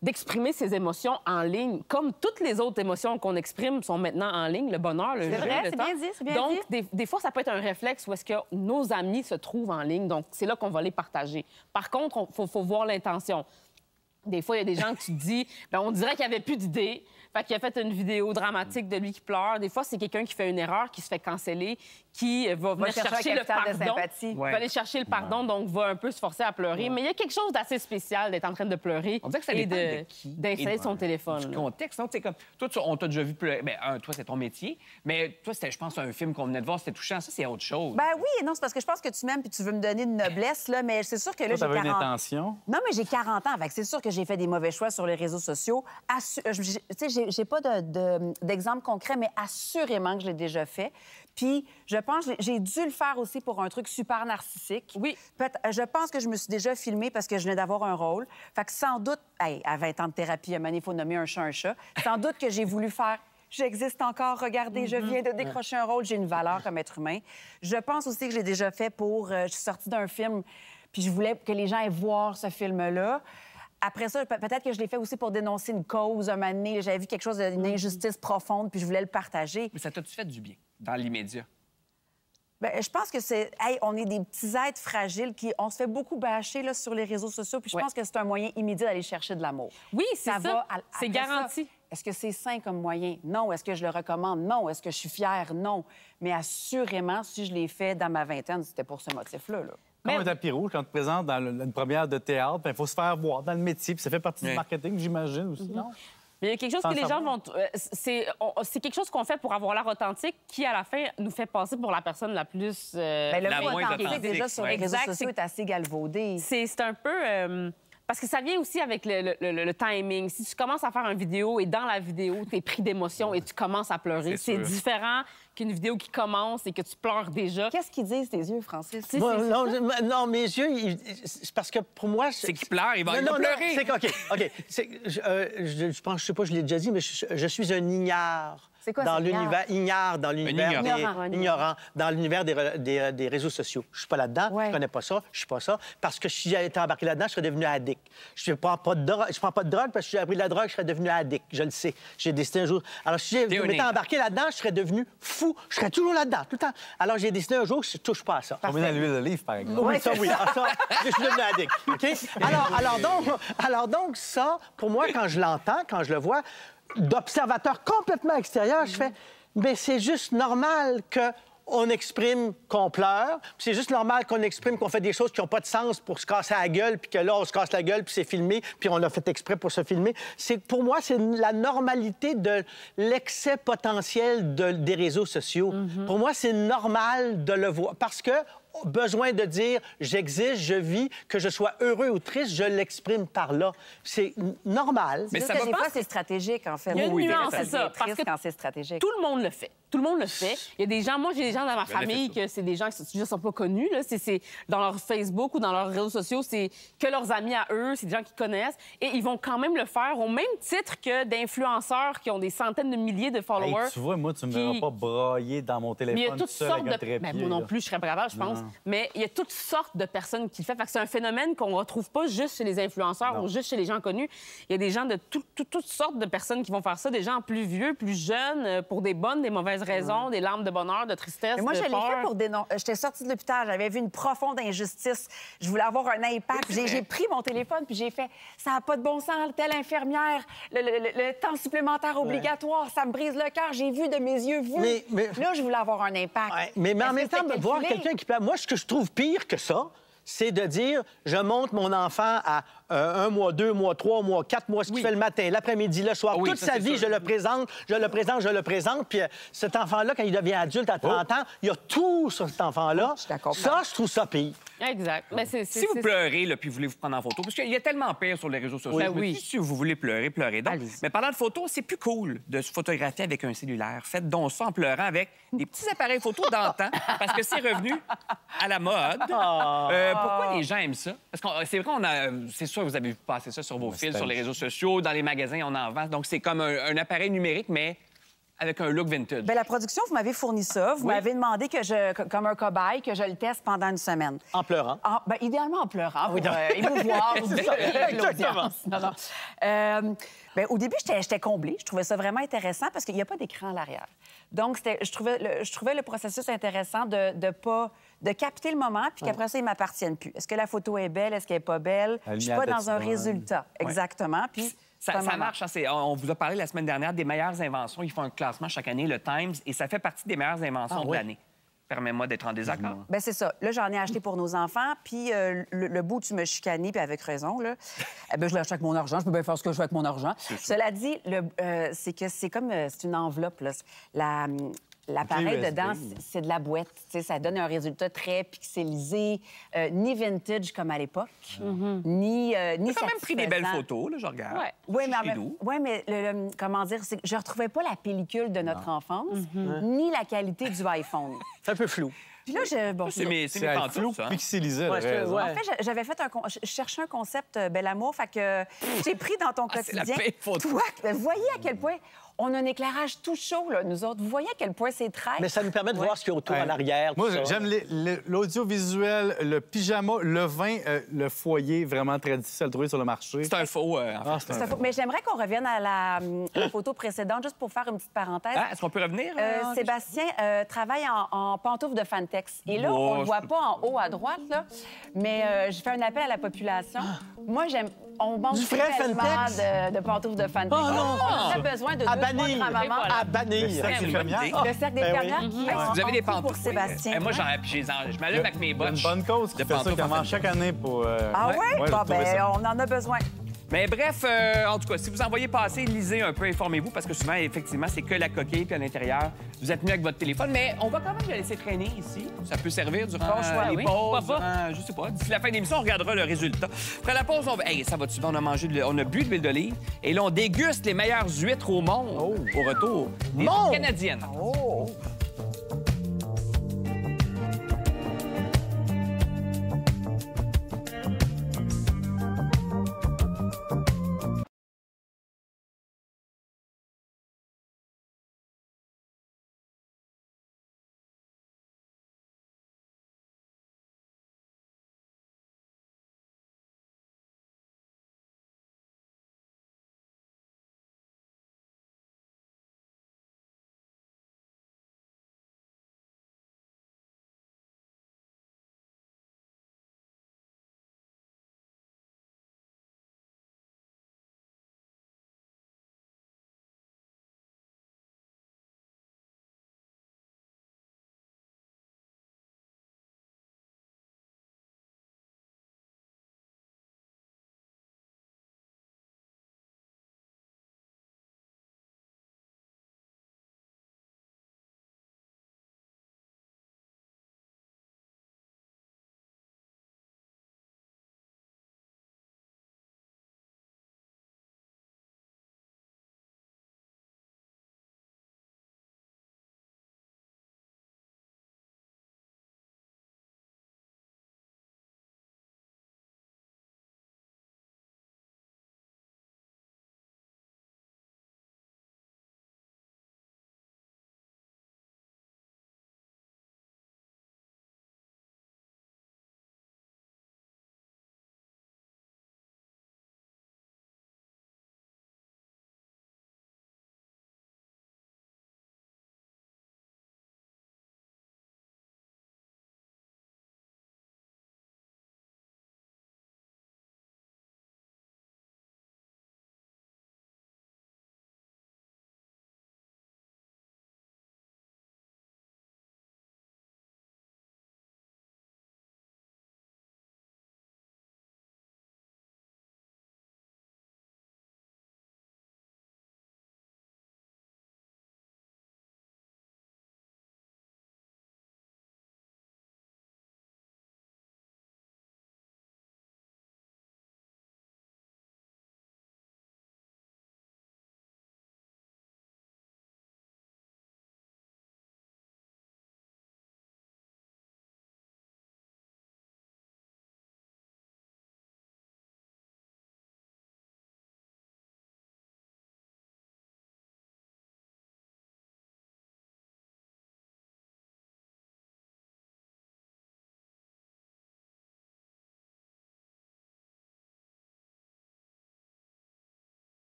d'exprimer ses émotions en ligne, comme toutes les autres émotions qu'on exprime sont maintenant en ligne, le bonheur, le jeu, vrai, le c'est temps. bien dit, c'est bien Donc, dit. des fois, ça peut être un réflexe où est-ce que nos amis se trouvent en ligne, donc c'est là qu'on va les partager. Par contre, il faut voir l'intention. Des fois, il y a des gens que tu te dis, bien, on dirait qu'il n'y avait plus d'idées. Fait qu'il a fait une vidéo dramatique de lui qui pleure. Des fois, c'est quelqu'un qui fait une erreur, qui se fait canceller, qui va venir chercher le pardon. Va aller chercher le pardon, donc va un peu se forcer à pleurer. Mais il y a quelque chose d'assez spécial d'être en train de pleurer on dirait que ça et d'installer son téléphone. Du contexte, non? Comme, toi, on t'a déjà vu pleurer. Bien, toi, c'est ton métier. Mais toi, c'était, je pense, un film qu'on venait de voir, c'était touchant. Ça, c'est autre chose. Ben oui, non, c'est parce que je pense que tu m'aimes puis tu veux me donner une noblesse, là, mais c'est sûr que là, j'ai 40 une intention? Non, mais j'ai 40 ans, fait que c'est sûr que j'ai fait des mauvais choix sur les réseaux sociaux. Tu sais, j'ai pas d'exemple concret, mais assurément que je l'ai déjà fait. Puis, je pense que j'ai dû le faire aussi pour un truc super narcissique. Oui. Je pense que je me suis déjà filmée parce que je venais d'avoir un rôle. Fait que sans doute, à 20 ans de thérapie, à un moment donné, il faut nommer un chat un chat. Sans doute que j'ai voulu faire... J'existe encore, regardez, je viens de décrocher un rôle, j'ai une valeur comme être humain. Je pense aussi que je l'ai déjà fait pour... je suis sortie d'un film, puis je voulais que les gens aient voir ce film-là. Après ça, peut-être que je l'ai fait aussi pour dénoncer une cause, un moment donné. J'avais vu quelque chose d'une injustice profonde, puis je voulais le partager. Mais ça t'a-tu fait du bien, dans l'immédiat? Bien, je pense que c'est... on est des petits êtres fragiles qui... On se fait beaucoup bâcher là, sur les réseaux sociaux, puis je pense que c'est un moyen immédiat d'aller chercher de l'amour. Oui, c'est ça. C'est garanti. Est-ce que c'est sain comme moyen? Non. Est-ce que je le recommande? Non. Est-ce que je suis fière? Non. Mais assurément, si je l'ai fait dans ma vingtaine, c'était pour ce motif-là. Comme un tapis rouge, quand tu te présentes dans une première de théâtre, il faut se faire voir dans le métier, puis ça fait partie du marketing, j'imagine aussi, non? Mais il y a quelque chose que les gens vont... c'est quelque chose qu'on fait pour avoir l'air authentique qui, à la fin, nous fait passer pour la personne la plus... le mot authentique, déjà, sur les réseaux sociaux, est assez galvaudé. C'est un peu... Parce que ça vient aussi avec le timing. Si tu commences à faire une vidéo et dans la vidéo, tu es pris d'émotion et tu commences à pleurer, c'est différent qu'une vidéo qui commence et que tu pleures déjà. Qu'est-ce qu'ils disent, tes yeux, Francis? Non, mes yeux, c'est parce que pour moi... C'est qu'ils pleurent, ils vont pleurer. OK. Je pense, je sais pas, je l'ai déjà dit, mais je suis un ignare. C'est quoi, dans l'univers ignorant dans l'univers des réseaux sociaux. Je suis pas là-dedans, je connais pas ça, je suis pas ça parce que si j'avais été embarqué là-dedans, je serais devenu addict. Je prends pas de drogue parce que si j'avais pris de la drogue, je serais devenu addict, je le sais. J'ai décidé un jour. Alors si je m'étais embarqué là-dedans, je serais devenu fou, je serais toujours là-dedans tout le temps. Alors j'ai décidé un jour que je touche pas à ça. Comme dans l'huile d'olive par exemple. Oui, ça oui. Je suis devenu addict. OK? Alors donc ça pour moi quand je l'entends, quand je le vois d'observateur complètement extérieur, je fais, mais c'est juste normal qu'on exprime qu'on pleure, c'est juste normal qu'on exprime qu'on fait des choses qui n'ont pas de sens pour se casser la gueule, puis que là, on se casse la gueule, puis c'est filmé, puis on a fait exprès pour se filmer. Pour moi, c'est la normalité de l'excès potentiel des réseaux sociaux. Pour moi, c'est normal de le voir, parce que besoin de dire j'existe, je vis, que je sois heureux ou triste, je l'exprime par là. C'est normal. Mais ça va pas, c'est stratégique, en fait. Il y a une nuance, c'est ça. Parce que quand c'est stratégique. Tout le monde le fait. Tout le monde le fait. Il y a des gens, moi, j'ai des gens dans ma famille que c'est des gens qui ne sont pas connus. Là. C'est dans leur Facebook ou dans leurs réseaux sociaux, c'est que leurs amis à eux, c'est des gens qu'ils connaissent. Et ils vont quand même le faire au même titre que d'influenceurs qui ont des centaines de milliers de followers. Hey, tu vois, moi, tu ne me verras pas brailler dans mon téléphone. Mais il y a toutes seul sortes avec un de. trépied, Ben, moi non là. plus, je serais pas capable, je pense. Non. Mais il y a toutes sortes de personnes qui le font. Fait que c'est un phénomène qu'on ne retrouve pas juste chez les influenceurs ou juste chez les gens connus. Il y a des gens de toutes sortes de personnes qui vont faire ça, des gens plus vieux, plus jeunes, pour des bonnes, des mauvaises raisons, des larmes de bonheur, de tristesse, Mais moi, de je l'ai peur. fait pour dénoncer. J'étais sortie de l'hôpital, j'avais vu une profonde injustice. Je voulais avoir un impact. J'ai pris mon téléphone puis j'ai fait ça n'a pas de bon sens, telle infirmière, le temps supplémentaire obligatoire, ça me brise le cœur. J'ai vu de mes yeux vu. Mais- Là, je voulais avoir un impact. Ouais, mais en même temps, voir quelqu'un qui... Moi, ce que je trouve pire que ça, c'est de dire, je monte mon enfant à 1 mois, 2 mois, 3 mois, 4 mois, ce qu'il fait le matin, l'après-midi, le soir. Oui, Toute ça, sa c'est vie, sûr. je le présente. Puis cet enfant-là, quand il devient adulte à 30 ans, il y a tout sur cet enfant-là. Je suis d'accord. Ça, je trouve ça pire. Exact. Mais Si vous pleurez, là, puis vous voulez vous prendre en photo, parce qu'il y a tellement pire sur les réseaux sociaux. Oui, Je me oui. dis, si vous voulez pleurer, pleurez donc. Allez-y. Mais parlant de photos, c'est plus cool de se photographier avec un cellulaire. Faites donc ça en pleurant avec des petits appareils photo d'antan, parce que c'est revenu à la mode. Pourquoi les gens aiment ça? Parce que c'est vrai qu'on a... C'est sûr que vous avez vu passer ça sur vos fils, sur les réseaux sociaux, dans les magasins, on en vend. Donc, c'est comme un appareil numérique, mais avec un look vintage. Bien, la production, vous m'avez fourni ça. Vous m'avez demandé comme un cobaye, que je le teste pendant une semaine. En pleurant. Ben, idéalement en pleurant, pour émouvoir l'audience. Non, non. Ben, au début, j'étais comblée. Je trouvais ça vraiment intéressant parce qu'il n'y a pas d'écran à l'arrière. Donc, je trouvais le processus intéressant de capter le moment puis qu'après ça, il ne m'appartienne plus. Est-ce que la photo est belle? Est-ce qu'elle n'est pas belle? Je ne suis pas dans un résultat. Exactement. Puis Ça marche. Hein, on vous a parlé la semaine dernière des meilleures inventions. Ils font un classement chaque année, le Times, et ça fait partie des meilleures inventions de l'année. Permets-moi d'être en désaccord. Bien, c'est ça. Là, j'en ai acheté pour nos enfants, puis le bout où tu me chicanis, puis avec raison, là, je l'ai acheté avec mon argent. Je peux bien faire ce que je veux avec mon argent. Cela dit, c'est que c'est comme... c'est une enveloppe, là. L'appareil dedans, c'est de la boîte. Tu sais, ça donne un résultat très pixelisé, ni vintage comme à l'époque, ni J'ai quand même pris des belles satisfaisant. photos, là, je regarde. Oui, mais, Chez nous. comment dire, c'est que je retrouvais pas la pellicule de notre enfance, ni la qualité du iPhone. C'est un peu flou. Puis là, bon, C'est mes C'est pantoufles, flou, ça, hein? pixelisé, Ouais, elle a raison. En fait, j'avais fait je cherchais un concept bel amour, fait que j'ai pris dans ton c'est la quotidien. pire photo. Toi, vous voyez à quel point on a un éclairage tout chaud, là, nous autres. Vous voyez à quel point c'est très. Mais ça nous permet de voir ce qu'il y a autour, en arrière. Moi, tout ça. j'aime l'audiovisuel, le pyjama, le vin, le foyer vraiment très difficile à trouver sur le marché. C'est un faux, en fait. Ah, c'est un... Mais j'aimerais qu'on revienne à la photo précédente, juste pour faire une petite parenthèse. Ah, est-ce qu'on peut revenir? Sébastien travaille en pantoufles de Fantex. Et là, on ne le voit pas en haut à droite, là, mais je fais un appel à la population. Moi, on manque Du vrai tellement Fantex? de pantoufles de Fantex. Oh non! On aurait besoin de À deux, trois bannir! grands-mamans. À bannir! C'est une bonne idée. Le cercle des fermières qui Vous avez des pour pantoufles. Sébastien. Oui. Moi, je m'allume avec mes Il y a bottes. une bonne cause qui de fait ça, pantoufles qui en commence fait. chaque année pour... Ah oui? Ouais, Bon, j'ai trouvé ben, ça. on en a besoin. Mais bref, en tout cas, si vous en voyez passer, lisez un peu, informez-vous, parce que souvent, effectivement, c'est que la coquille, puis à l'intérieur, vous êtes mieux avec votre téléphone. Mais on va quand même le laisser traîner ici. Ça peut servir durant Bon choix, les oui. pauses, durant, je sais pas. D'ici la fin de l'émission, on regardera le résultat. Après la pause, ça va-tu bien? On a bu de l'huile d'olive. Et là, on déguste les meilleures huîtres au monde. Au retour, des huîtres canadiennes. Oh!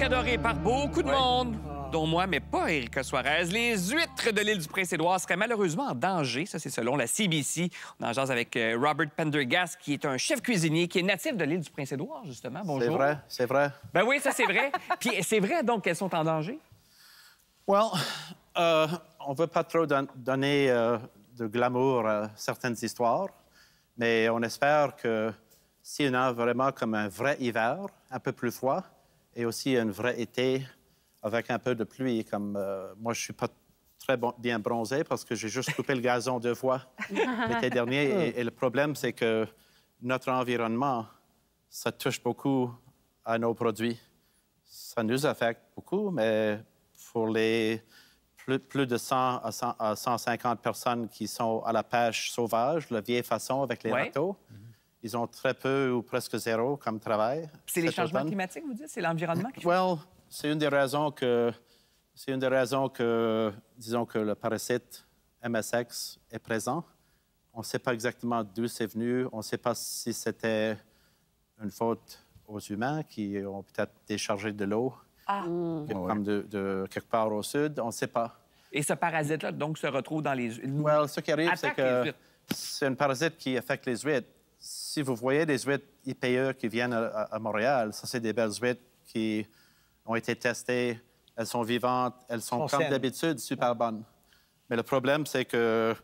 adoré par beaucoup de monde, dont moi, mais pas Erika Suarez. Les huîtres de l'île du Prince-Édouard seraient malheureusement en danger. Ça, c'est selon la CBC. On en jase avec Robert Pendergast, qui est un chef cuisinier qui est natif de l'île du Prince-Édouard, justement. Bonjour. C'est vrai. Ben oui, ça, c'est vrai. Puis c'est vrai, donc, qu'elles sont en danger? Well, on ne veut pas trop donner de glamour à certaines histoires, mais on espère que si on a vraiment comme un vrai hiver, un peu plus froid, et aussi un vrai été avec un peu de pluie, comme moi, je ne suis pas très bien bronzé parce que j'ai juste coupé le gazon 2 fois l'été dernier. Et le problème, c'est que notre environnement, ça touche beaucoup à nos produits. Ça nous affecte beaucoup, mais pour les plus de 100 à 150 personnes qui sont à la pêche sauvage, la vieille façon avec les bateaux, ils ont très peu ou presque zéro comme travail. C'est les changements climatiques, vous dites? C'est l'environnement qui fait? Well, c'est une des raisons que, disons que le parasite MSX est présent. On ne sait pas exactement d'où c'est venu. On ne sait pas si c'était une faute aux humains qui ont peut-être déchargé de l'eau. Comme de quelque part au sud, on ne sait pas. Et ce parasite-là, donc, se retrouve dans les huîtres? Well, ce qui arrive, c'est que c'est un parasite qui affecte les huîtres. Si vous voyez des huîtres IPE qui viennent à Montréal, ça, c'est des belles huîtres qui ont été testées. Elles sont vivantes. Elles sont, comme d'habitude, super bonnes. Mais le problème, c'est que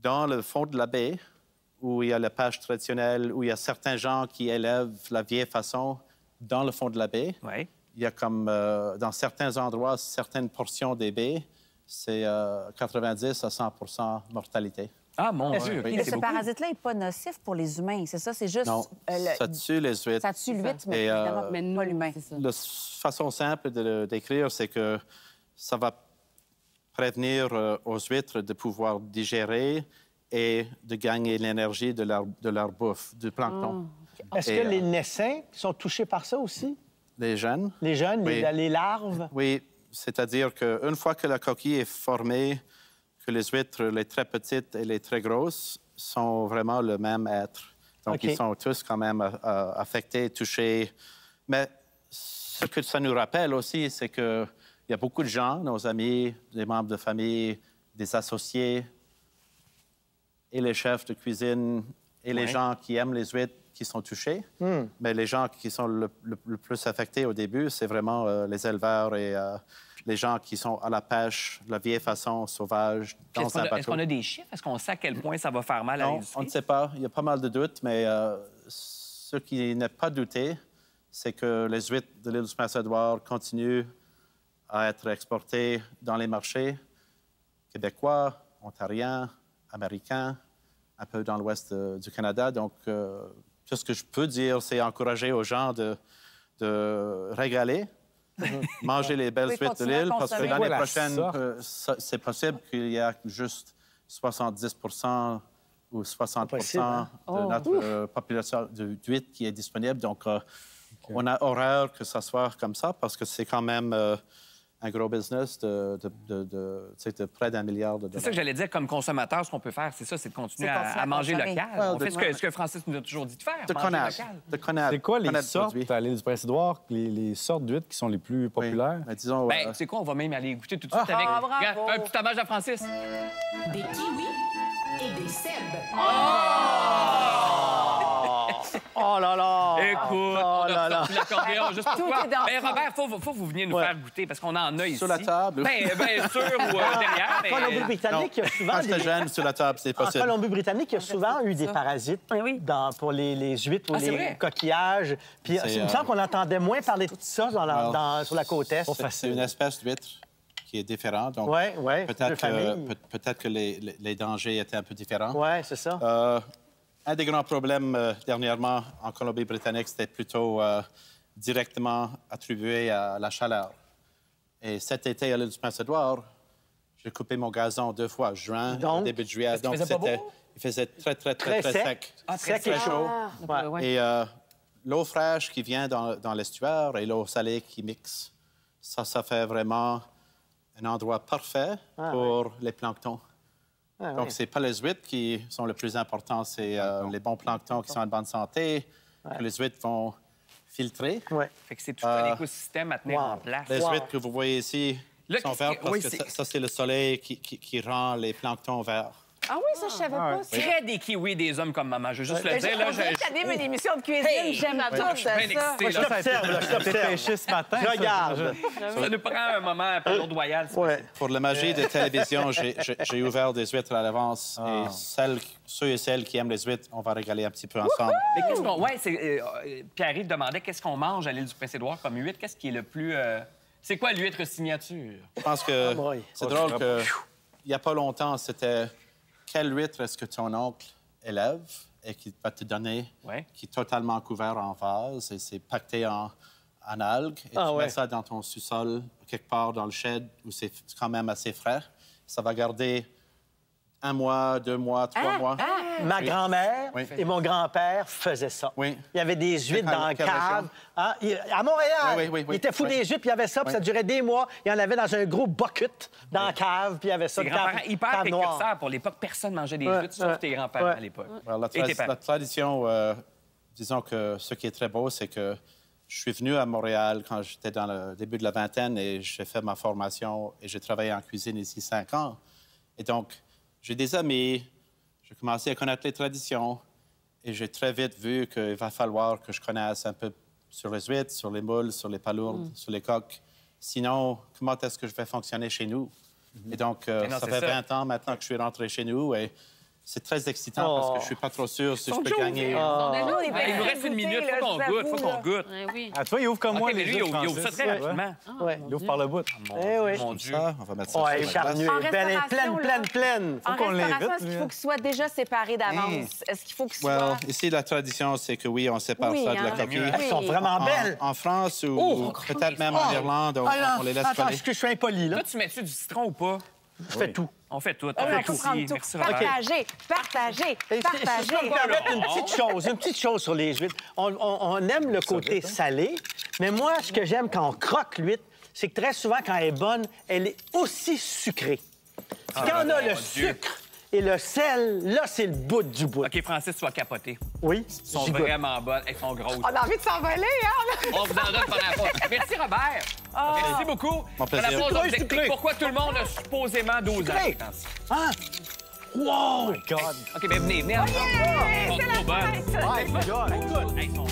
dans le fond de la baie, où il y a la pêche traditionnelle, où il y a certains gens qui élèvent la vieille façon dans le fond de la baie, il y a comme, dans certains endroits, certaines portions des baies, c'est 90 à 100 mortalité. Ah, mon Dieu! Mais ce parasite-là n'est pas nocif pour les humains, c'est ça? C'est juste... Non, ça tue les huîtres. Ça tue l'huître, mais évidemment, pas l'humain. La façon simple de le décrire, c'est que ça va prévenir aux huîtres de pouvoir digérer et de gagner l'énergie de leur bouffe, du plancton. Est-ce que les naissins sont touchés par ça aussi? Les jeunes? Les jeunes, oui. les larves? Oui, c'est-à-dire qu'une fois que la coquille est formée, que les huîtres, les très petites et les très grosses, sont vraiment le même être. Donc, ils sont tous quand même affectés, touchés. Mais ce que ça nous rappelle aussi, c'est qu'il y a beaucoup de gens, nos amis, des membres de famille, des associés, et les chefs de cuisine, et les gens qui aiment les huîtres, qui sont touchés. Mais les gens qui sont le plus affectés au début, c'est vraiment les éleveurs et les gens qui sont à la pêche, la vieille façon, sauvage, dans un bateau. Est-ce qu'on a des chiffres? Est-ce qu'on sait à quel point ça va faire mal à l'industrie? On ne sait pas. Il y a pas mal de doutes, mais ce qui n'est pas douté, c'est que les huîtres de l'île du Prince-Édouard continuent à être exportées dans les marchés québécois, ontariens, américains, un peu dans l'ouest du Canada. Donc, tout ce que je peux dire, c'est encourager aux gens de régaler, manger les belles huîtres de l'île, parce que l'année prochaine, c'est possible qu'il y ait juste 70 ou 60 de notre population d'huîtres qui est disponible. Donc, on a horreur que ça soit comme ça, parce que c'est quand même un gros business de près d'1 milliard de dollars. C'est ça que j'allais dire, comme consommateur, ce qu'on peut faire, c'est ça, c'est de continuer à manger local. On fait ce que Francis nous a toujours dit de faire, manger local. C'est quoi les sortes à l'île du Prince-Édouard, les sortes d'huîtres qui sont les plus populaires? Ben, disons, c'est quoi, on va même aller goûter tout de suite avec un petit hommage à Francis. Des kiwis et des cèbes. Oh là là! Écoute, on a sorti l'accordéon juste pour toi. Mais Robert, faut que vous veniez nous faire goûter, parce qu'on en a ici. Sur la table? Bien sûr, ou derrière. En Colombie-Britannique, il y a souvent quand j'étais jeune, sur la table, c'est possible. En Colombie-Britannique, il y a souvent eu des parasites pour les huîtres ou les coquillages. Puis il me semble qu'on entendait moins parler de ça sur la côte Est. C'est une espèce d'huître qui est différente. Donc, peut-être que les dangers étaient un peu différents. Oui, c'est ça. Un des grands problèmes dernièrement en Colombie-Britannique, c'était plutôt directement attribué à la chaleur. Et cet été, à l'île du Prince-Édouard, j'ai coupé mon gazon 2 fois, juin et début de juillet. Donc, il faisait très sec. Sec et chaud. Ouais. Et l'eau fraîche qui vient dans l'estuaire et l'eau salée qui mixe, ça fait vraiment un endroit parfait pour les planctons. Donc, ce n'est pas les huîtres qui sont le plus important, c'est les bons planctons qui sont en bonne santé, que les huîtres vont filtrées. Ouais. Fait que c'est tout un écosystème à tenir en place. Les huîtres que vous voyez ici Là, sont vertes parce que ça, c'est le soleil qui rend les planctons verts. Ah oui, ça, je savais pas. Ça. Très des kiwis des hommes comme maman. Je veux juste le dire. Là, j'anime une émission de cuisine. J'aime tout ça. Je t'observe. Ce matin. Je regarde. Ça nous prend un moment un peu lourdoyal. Pour la magie de télévision, j'ai ouvert des huîtres à l'avance. Et ceux et celles qui aiment les huîtres, on va régaler un petit peu ensemble. Mais qu'est-ce qu'on... Ouais, Pierre-Yves demandait qu'est-ce qu'on mange à l'île du Prince-Édouard comme huître. Qu'est-ce qui est le plus... C'est quoi l'huître signature? Je pense que c'est drôle que il n'y a pas longtemps, c'était quelle huître est-ce que ton oncle élève et qui va te donner, qui est totalement couvert en vase et c'est pacté en algues. Et tu mets ça dans ton sous-sol, quelque part dans le shed où c'est quand même assez frais. Ça va garder 1 mois, 2 mois, 3 mois. Ma grand-mère et mon grand-père faisaient ça. Oui. Il y avait des huîtres dans la cave. À Montréal, il était fou des huîtres, puis il y avait ça, puis ça durait des mois. Il y en avait dans un gros bucket dans la cave, puis il y avait ça. Tes grands-parents hyper précurseurs. Pour l'époque, personne ne mangeait des huîtres, sauf tes grands-parents à l'époque. La tradition, disons que ce qui est très beau, c'est que je suis venu à Montréal quand j'étais dans le début de la vingtaine et j'ai fait ma formation et j'ai travaillé en cuisine ici 5 ans. Et donc, j'ai des amis, j'ai commencé à connaître les traditions et j'ai très vite vu qu'il va falloir que je connaisse un peu sur les huîtres, sur les moules, sur les palourdes, sur les coques. Sinon, comment est-ce que je vais fonctionner chez nous? Et donc, ça fait 20 ans maintenant que je suis rentré chez nous et c'est très excitant parce que je suis pas trop sûr si je peux gagner. Il nous reste 1 minute, faut qu'on goûte. Ah, toi, il ouvre comme moi. Mais lui, il ouvre ça très rapidement. Il ouvre par le bout. Mon Dieu. On va mettre ça sur la charnue est pleine. En restauration, est-ce qu'il faut qu'il soit déjà séparé d'avance? Est-ce qu'il faut qu'il soit... Ici, la tradition, c'est que oui, on sépare ça de la coquille. Elles sont vraiment belles. En France ou peut-être même en Irlande, on les laisse coller. Attends, je suis impoli, là. Toi, tu mets-tu du citron ou pas? Je fais tout. On fait tout. On fait tout. Merci, Robert. Partagez. Je peux permettre une petite chose sur les huîtres. On aime le côté salé, mais moi, ce que j'aime quand on croque l'huître, c'est que très souvent, quand elle est bonne, elle est aussi sucrée. Quand on a le sucre et le sel, là, c'est le bout du bout. OK, Francis, tu vas capoter. Oui. Elles sont vraiment bonnes. Elles sont grosses. On a envie de s'envoler, hein? On vous en donne pendant la pause. Merci, Robert. Merci beaucoup. Mon plaisir. La pause, on vous explique pourquoi tout le monde a supposément 12 ans. Ah! Wow! OK, bien, venez ensemble. Elles sont trop bonnes. My God! Écoute, elles sont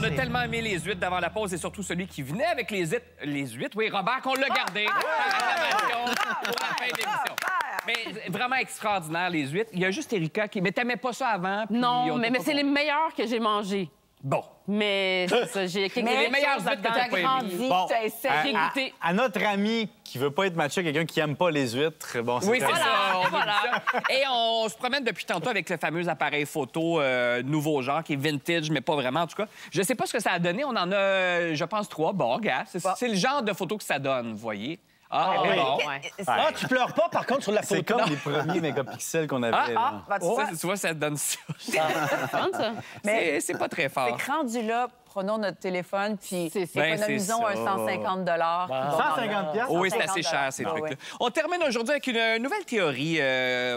a tellement aimé les huîtres d'avant la pause et surtout celui qui venait avec les huîtres. Oui, Robert, qu'on l'a gardé. Pour la fin de l'émission. Mais vraiment extraordinaire, les huîtres. Il y a juste Erika qui... Mais t'aimais pas ça avant? Non, mais c'est les meilleurs que j'ai mangés. Bon. Mais c'est ça, j'ai les meilleurs huîtres que t'as grandi, Bon, t'as essayé. J'ai goûté. À notre ami qui veut pas être matché, quelqu'un qui aime pas les huîtres, bon, Oui, c'est très- ça. Voilà. Et on se promène depuis tantôt avec le fameux appareil photo nouveau genre, qui est vintage, mais pas vraiment, en tout cas. Je sais pas ce que ça a donné. On en a, je pense, 3. Bon, gars, c'est le genre de photo que ça donne, vous voyez. Ah, oui. bon. Ah, tu pleures pas, par contre, sur la C'est photo. comme les premiers mégapixels qu'on avait. là. Ben, Tu vois, ça donne ça. C'est fun, ça. Mais C'est pas très fort. c'est que rendu là, prenons notre téléphone, puis économisons Ben, c'est ça. un 150 150 piastres? Oui, c'est assez cher, ces trucs-là. On termine aujourd'hui avec une nouvelle théorie,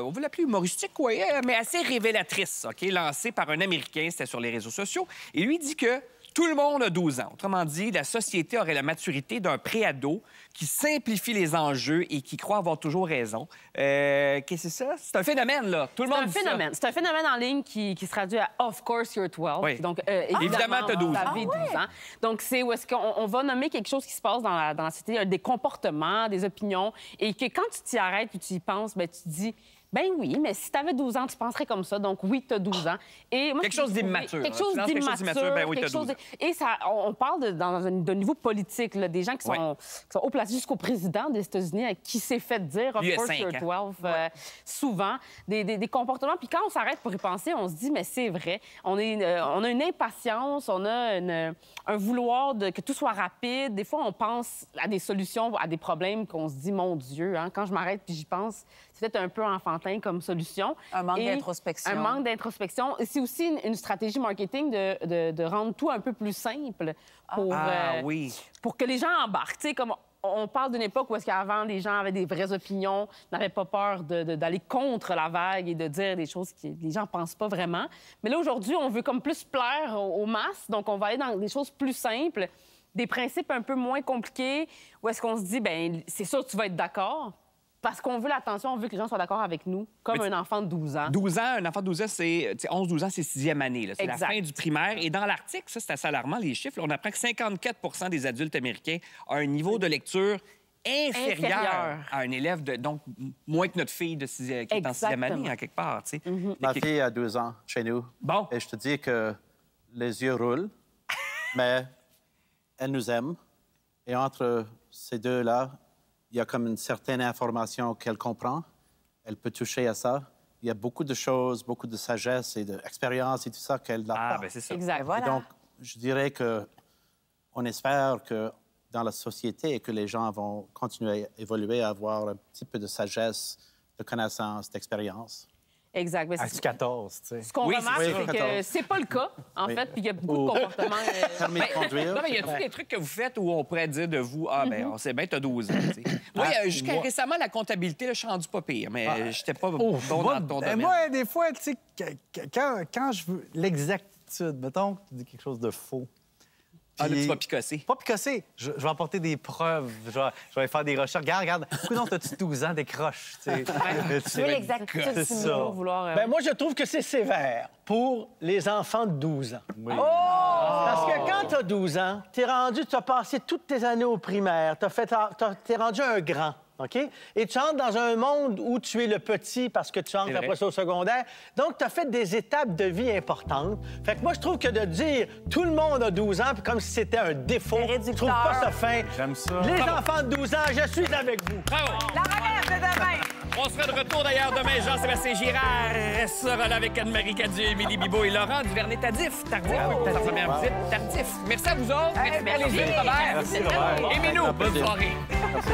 on veut l'appeler humoristique, oui, mais assez révélatrice, OK, lancée par un Américain, c'était sur les réseaux sociaux, et lui dit que tout le monde a 12 ans. Autrement dit, la société aurait la maturité d'un préado qui simplifie les enjeux et qui croit avoir toujours raison. Qu'est-ce que c'est ça? C'est un phénomène, là. Tout le monde dit ça. C'est un phénomène en ligne qui se traduit à « Of course you're 12 Oui. ». Donc, Évidemment, t'as 12 ans. Vous avez 12 ans. Donc, c'est où est-ce qu'on va nommer quelque chose qui se passe dans la société, des comportements, des opinions, et que quand tu t'y arrêtes et tu y penses, ben tu te dis... Ben oui, mais si tu avais 12 ans, tu penserais comme ça. Donc oui, tu as 12 ans. Et moi, Quelque chose d'immature. Quelque chose d'immature. Ben oui, t'as 12 ans. Et ça, on parle de niveau politique, là, des gens qui sont haut placés jusqu'au président des États-Unis qui s'est fait dire « Of course you're 12 » souvent. Des comportements. Puis quand on s'arrête pour y penser, on se dit « Mais c'est vrai. » On a une impatience, on a un vouloir que tout soit rapide. Des fois, on pense à des solutions, à des problèmes qu'on se dit « Mon Dieu, hein, quand je m'arrête puis j'y pense, c'est peut-être un peu enfantin comme solution. » Un manque d'introspection. Un manque d'introspection. C'est aussi une stratégie marketing de rendre tout un peu plus simple pour que les gens embarquent. Tu sais, comme on parle d'une époque où est-ce qu'avant, les gens avaient des vraies opinions, n'avaient pas peur d'aller contre la vague et de dire des choses que les gens pensent pas vraiment. Mais là, aujourd'hui, on veut comme plus plaire aux masses, donc on va aller dans des choses plus simples, des principes un peu moins compliqués, où est-ce qu'on se dit, ben c'est sûr que tu vas être d'accord. Parce qu'on veut l'attention, on veut que les gens soient d'accord avec nous, comme un enfant de 12 ans. 12 ans, un enfant de 12 ans, c'est 11-12 ans, c'est 6e année. C'est la fin du primaire. Et dans l'article, ça, c'est assez alarmant, les chiffres. Là, on apprend que 54 des adultes américains ont un niveau de lecture inférieur à un élève de... Donc, moins que notre fille qui est en 6e année, en quelque part. Tu sais. Ma fille a 12 ans chez nous. Bon. Et je te dis que les yeux roulent, mais elle nous aime. Et entre ces deux-là, il y a comme une certaine information qu'elle comprend. Elle peut toucher à ça. Il y a beaucoup de choses, beaucoup de sagesse et d'expérience et tout ça qu'elle n'a pas. Ben c'est ça. Exact. Et donc, je dirais qu'on espère que dans la société et que les gens vont continuer à évoluer, à avoir un petit peu de sagesse, de connaissance, d'expérience. Exact. À 14, tu sais. Ce qu'on remarque, c'est que c'est pas le cas, en fait, puis il y a beaucoup de comportements... Permis de conduire. Non, mais y a-t-il des trucs que vous faites où on pourrait dire de vous, on sait bien, t'as 12 ans, tu sais. Moi, jusqu'à récemment, la comptabilité, là, je suis rendu pas pire, mais j'étais pas bon dans ton domaine. Moi, des fois, tu sais, quand je veux l'exactitude, mettons que tu dis quelque chose de faux. Là, tu vas picosser. Pas picosser. Je vais apporter des preuves. Je vais faire des recherches. Regarde. Écoute, t'as-tu 12 ans, décroche. Tu veux l'exactitude, c'est ça. Vouloir, Ben, moi, je trouve que c'est sévère pour les enfants de 12 ans. Oui. Parce que quand tu as 12 ans, tu as passé toutes tes années au primaire, t'es rendu un grand. OK? Et tu entres dans un monde où tu es le petit parce que tu entres après ça au secondaire. Donc, tu as fait des étapes de vie importantes. Fait que moi, je trouve que de dire tout le monde a 12 ans, puis comme si c'était un défaut, je trouve pas ça fin. J'aime ça. Les enfants de 12 ans, je suis avec vous. Bravo! La relève de demain! On sera de retour d'ailleurs demain. Jean-Sébastien Girard sera là avec Anne-Marie Cadieux, Émilie Bibeau et Laurent Duvernay-Tardif. Tardif, ta première visite. Tardif. Merci à vous autres. Merci pour les yeux, Robert. Merci, Robert. Et Minou, bonne soirée. Merci.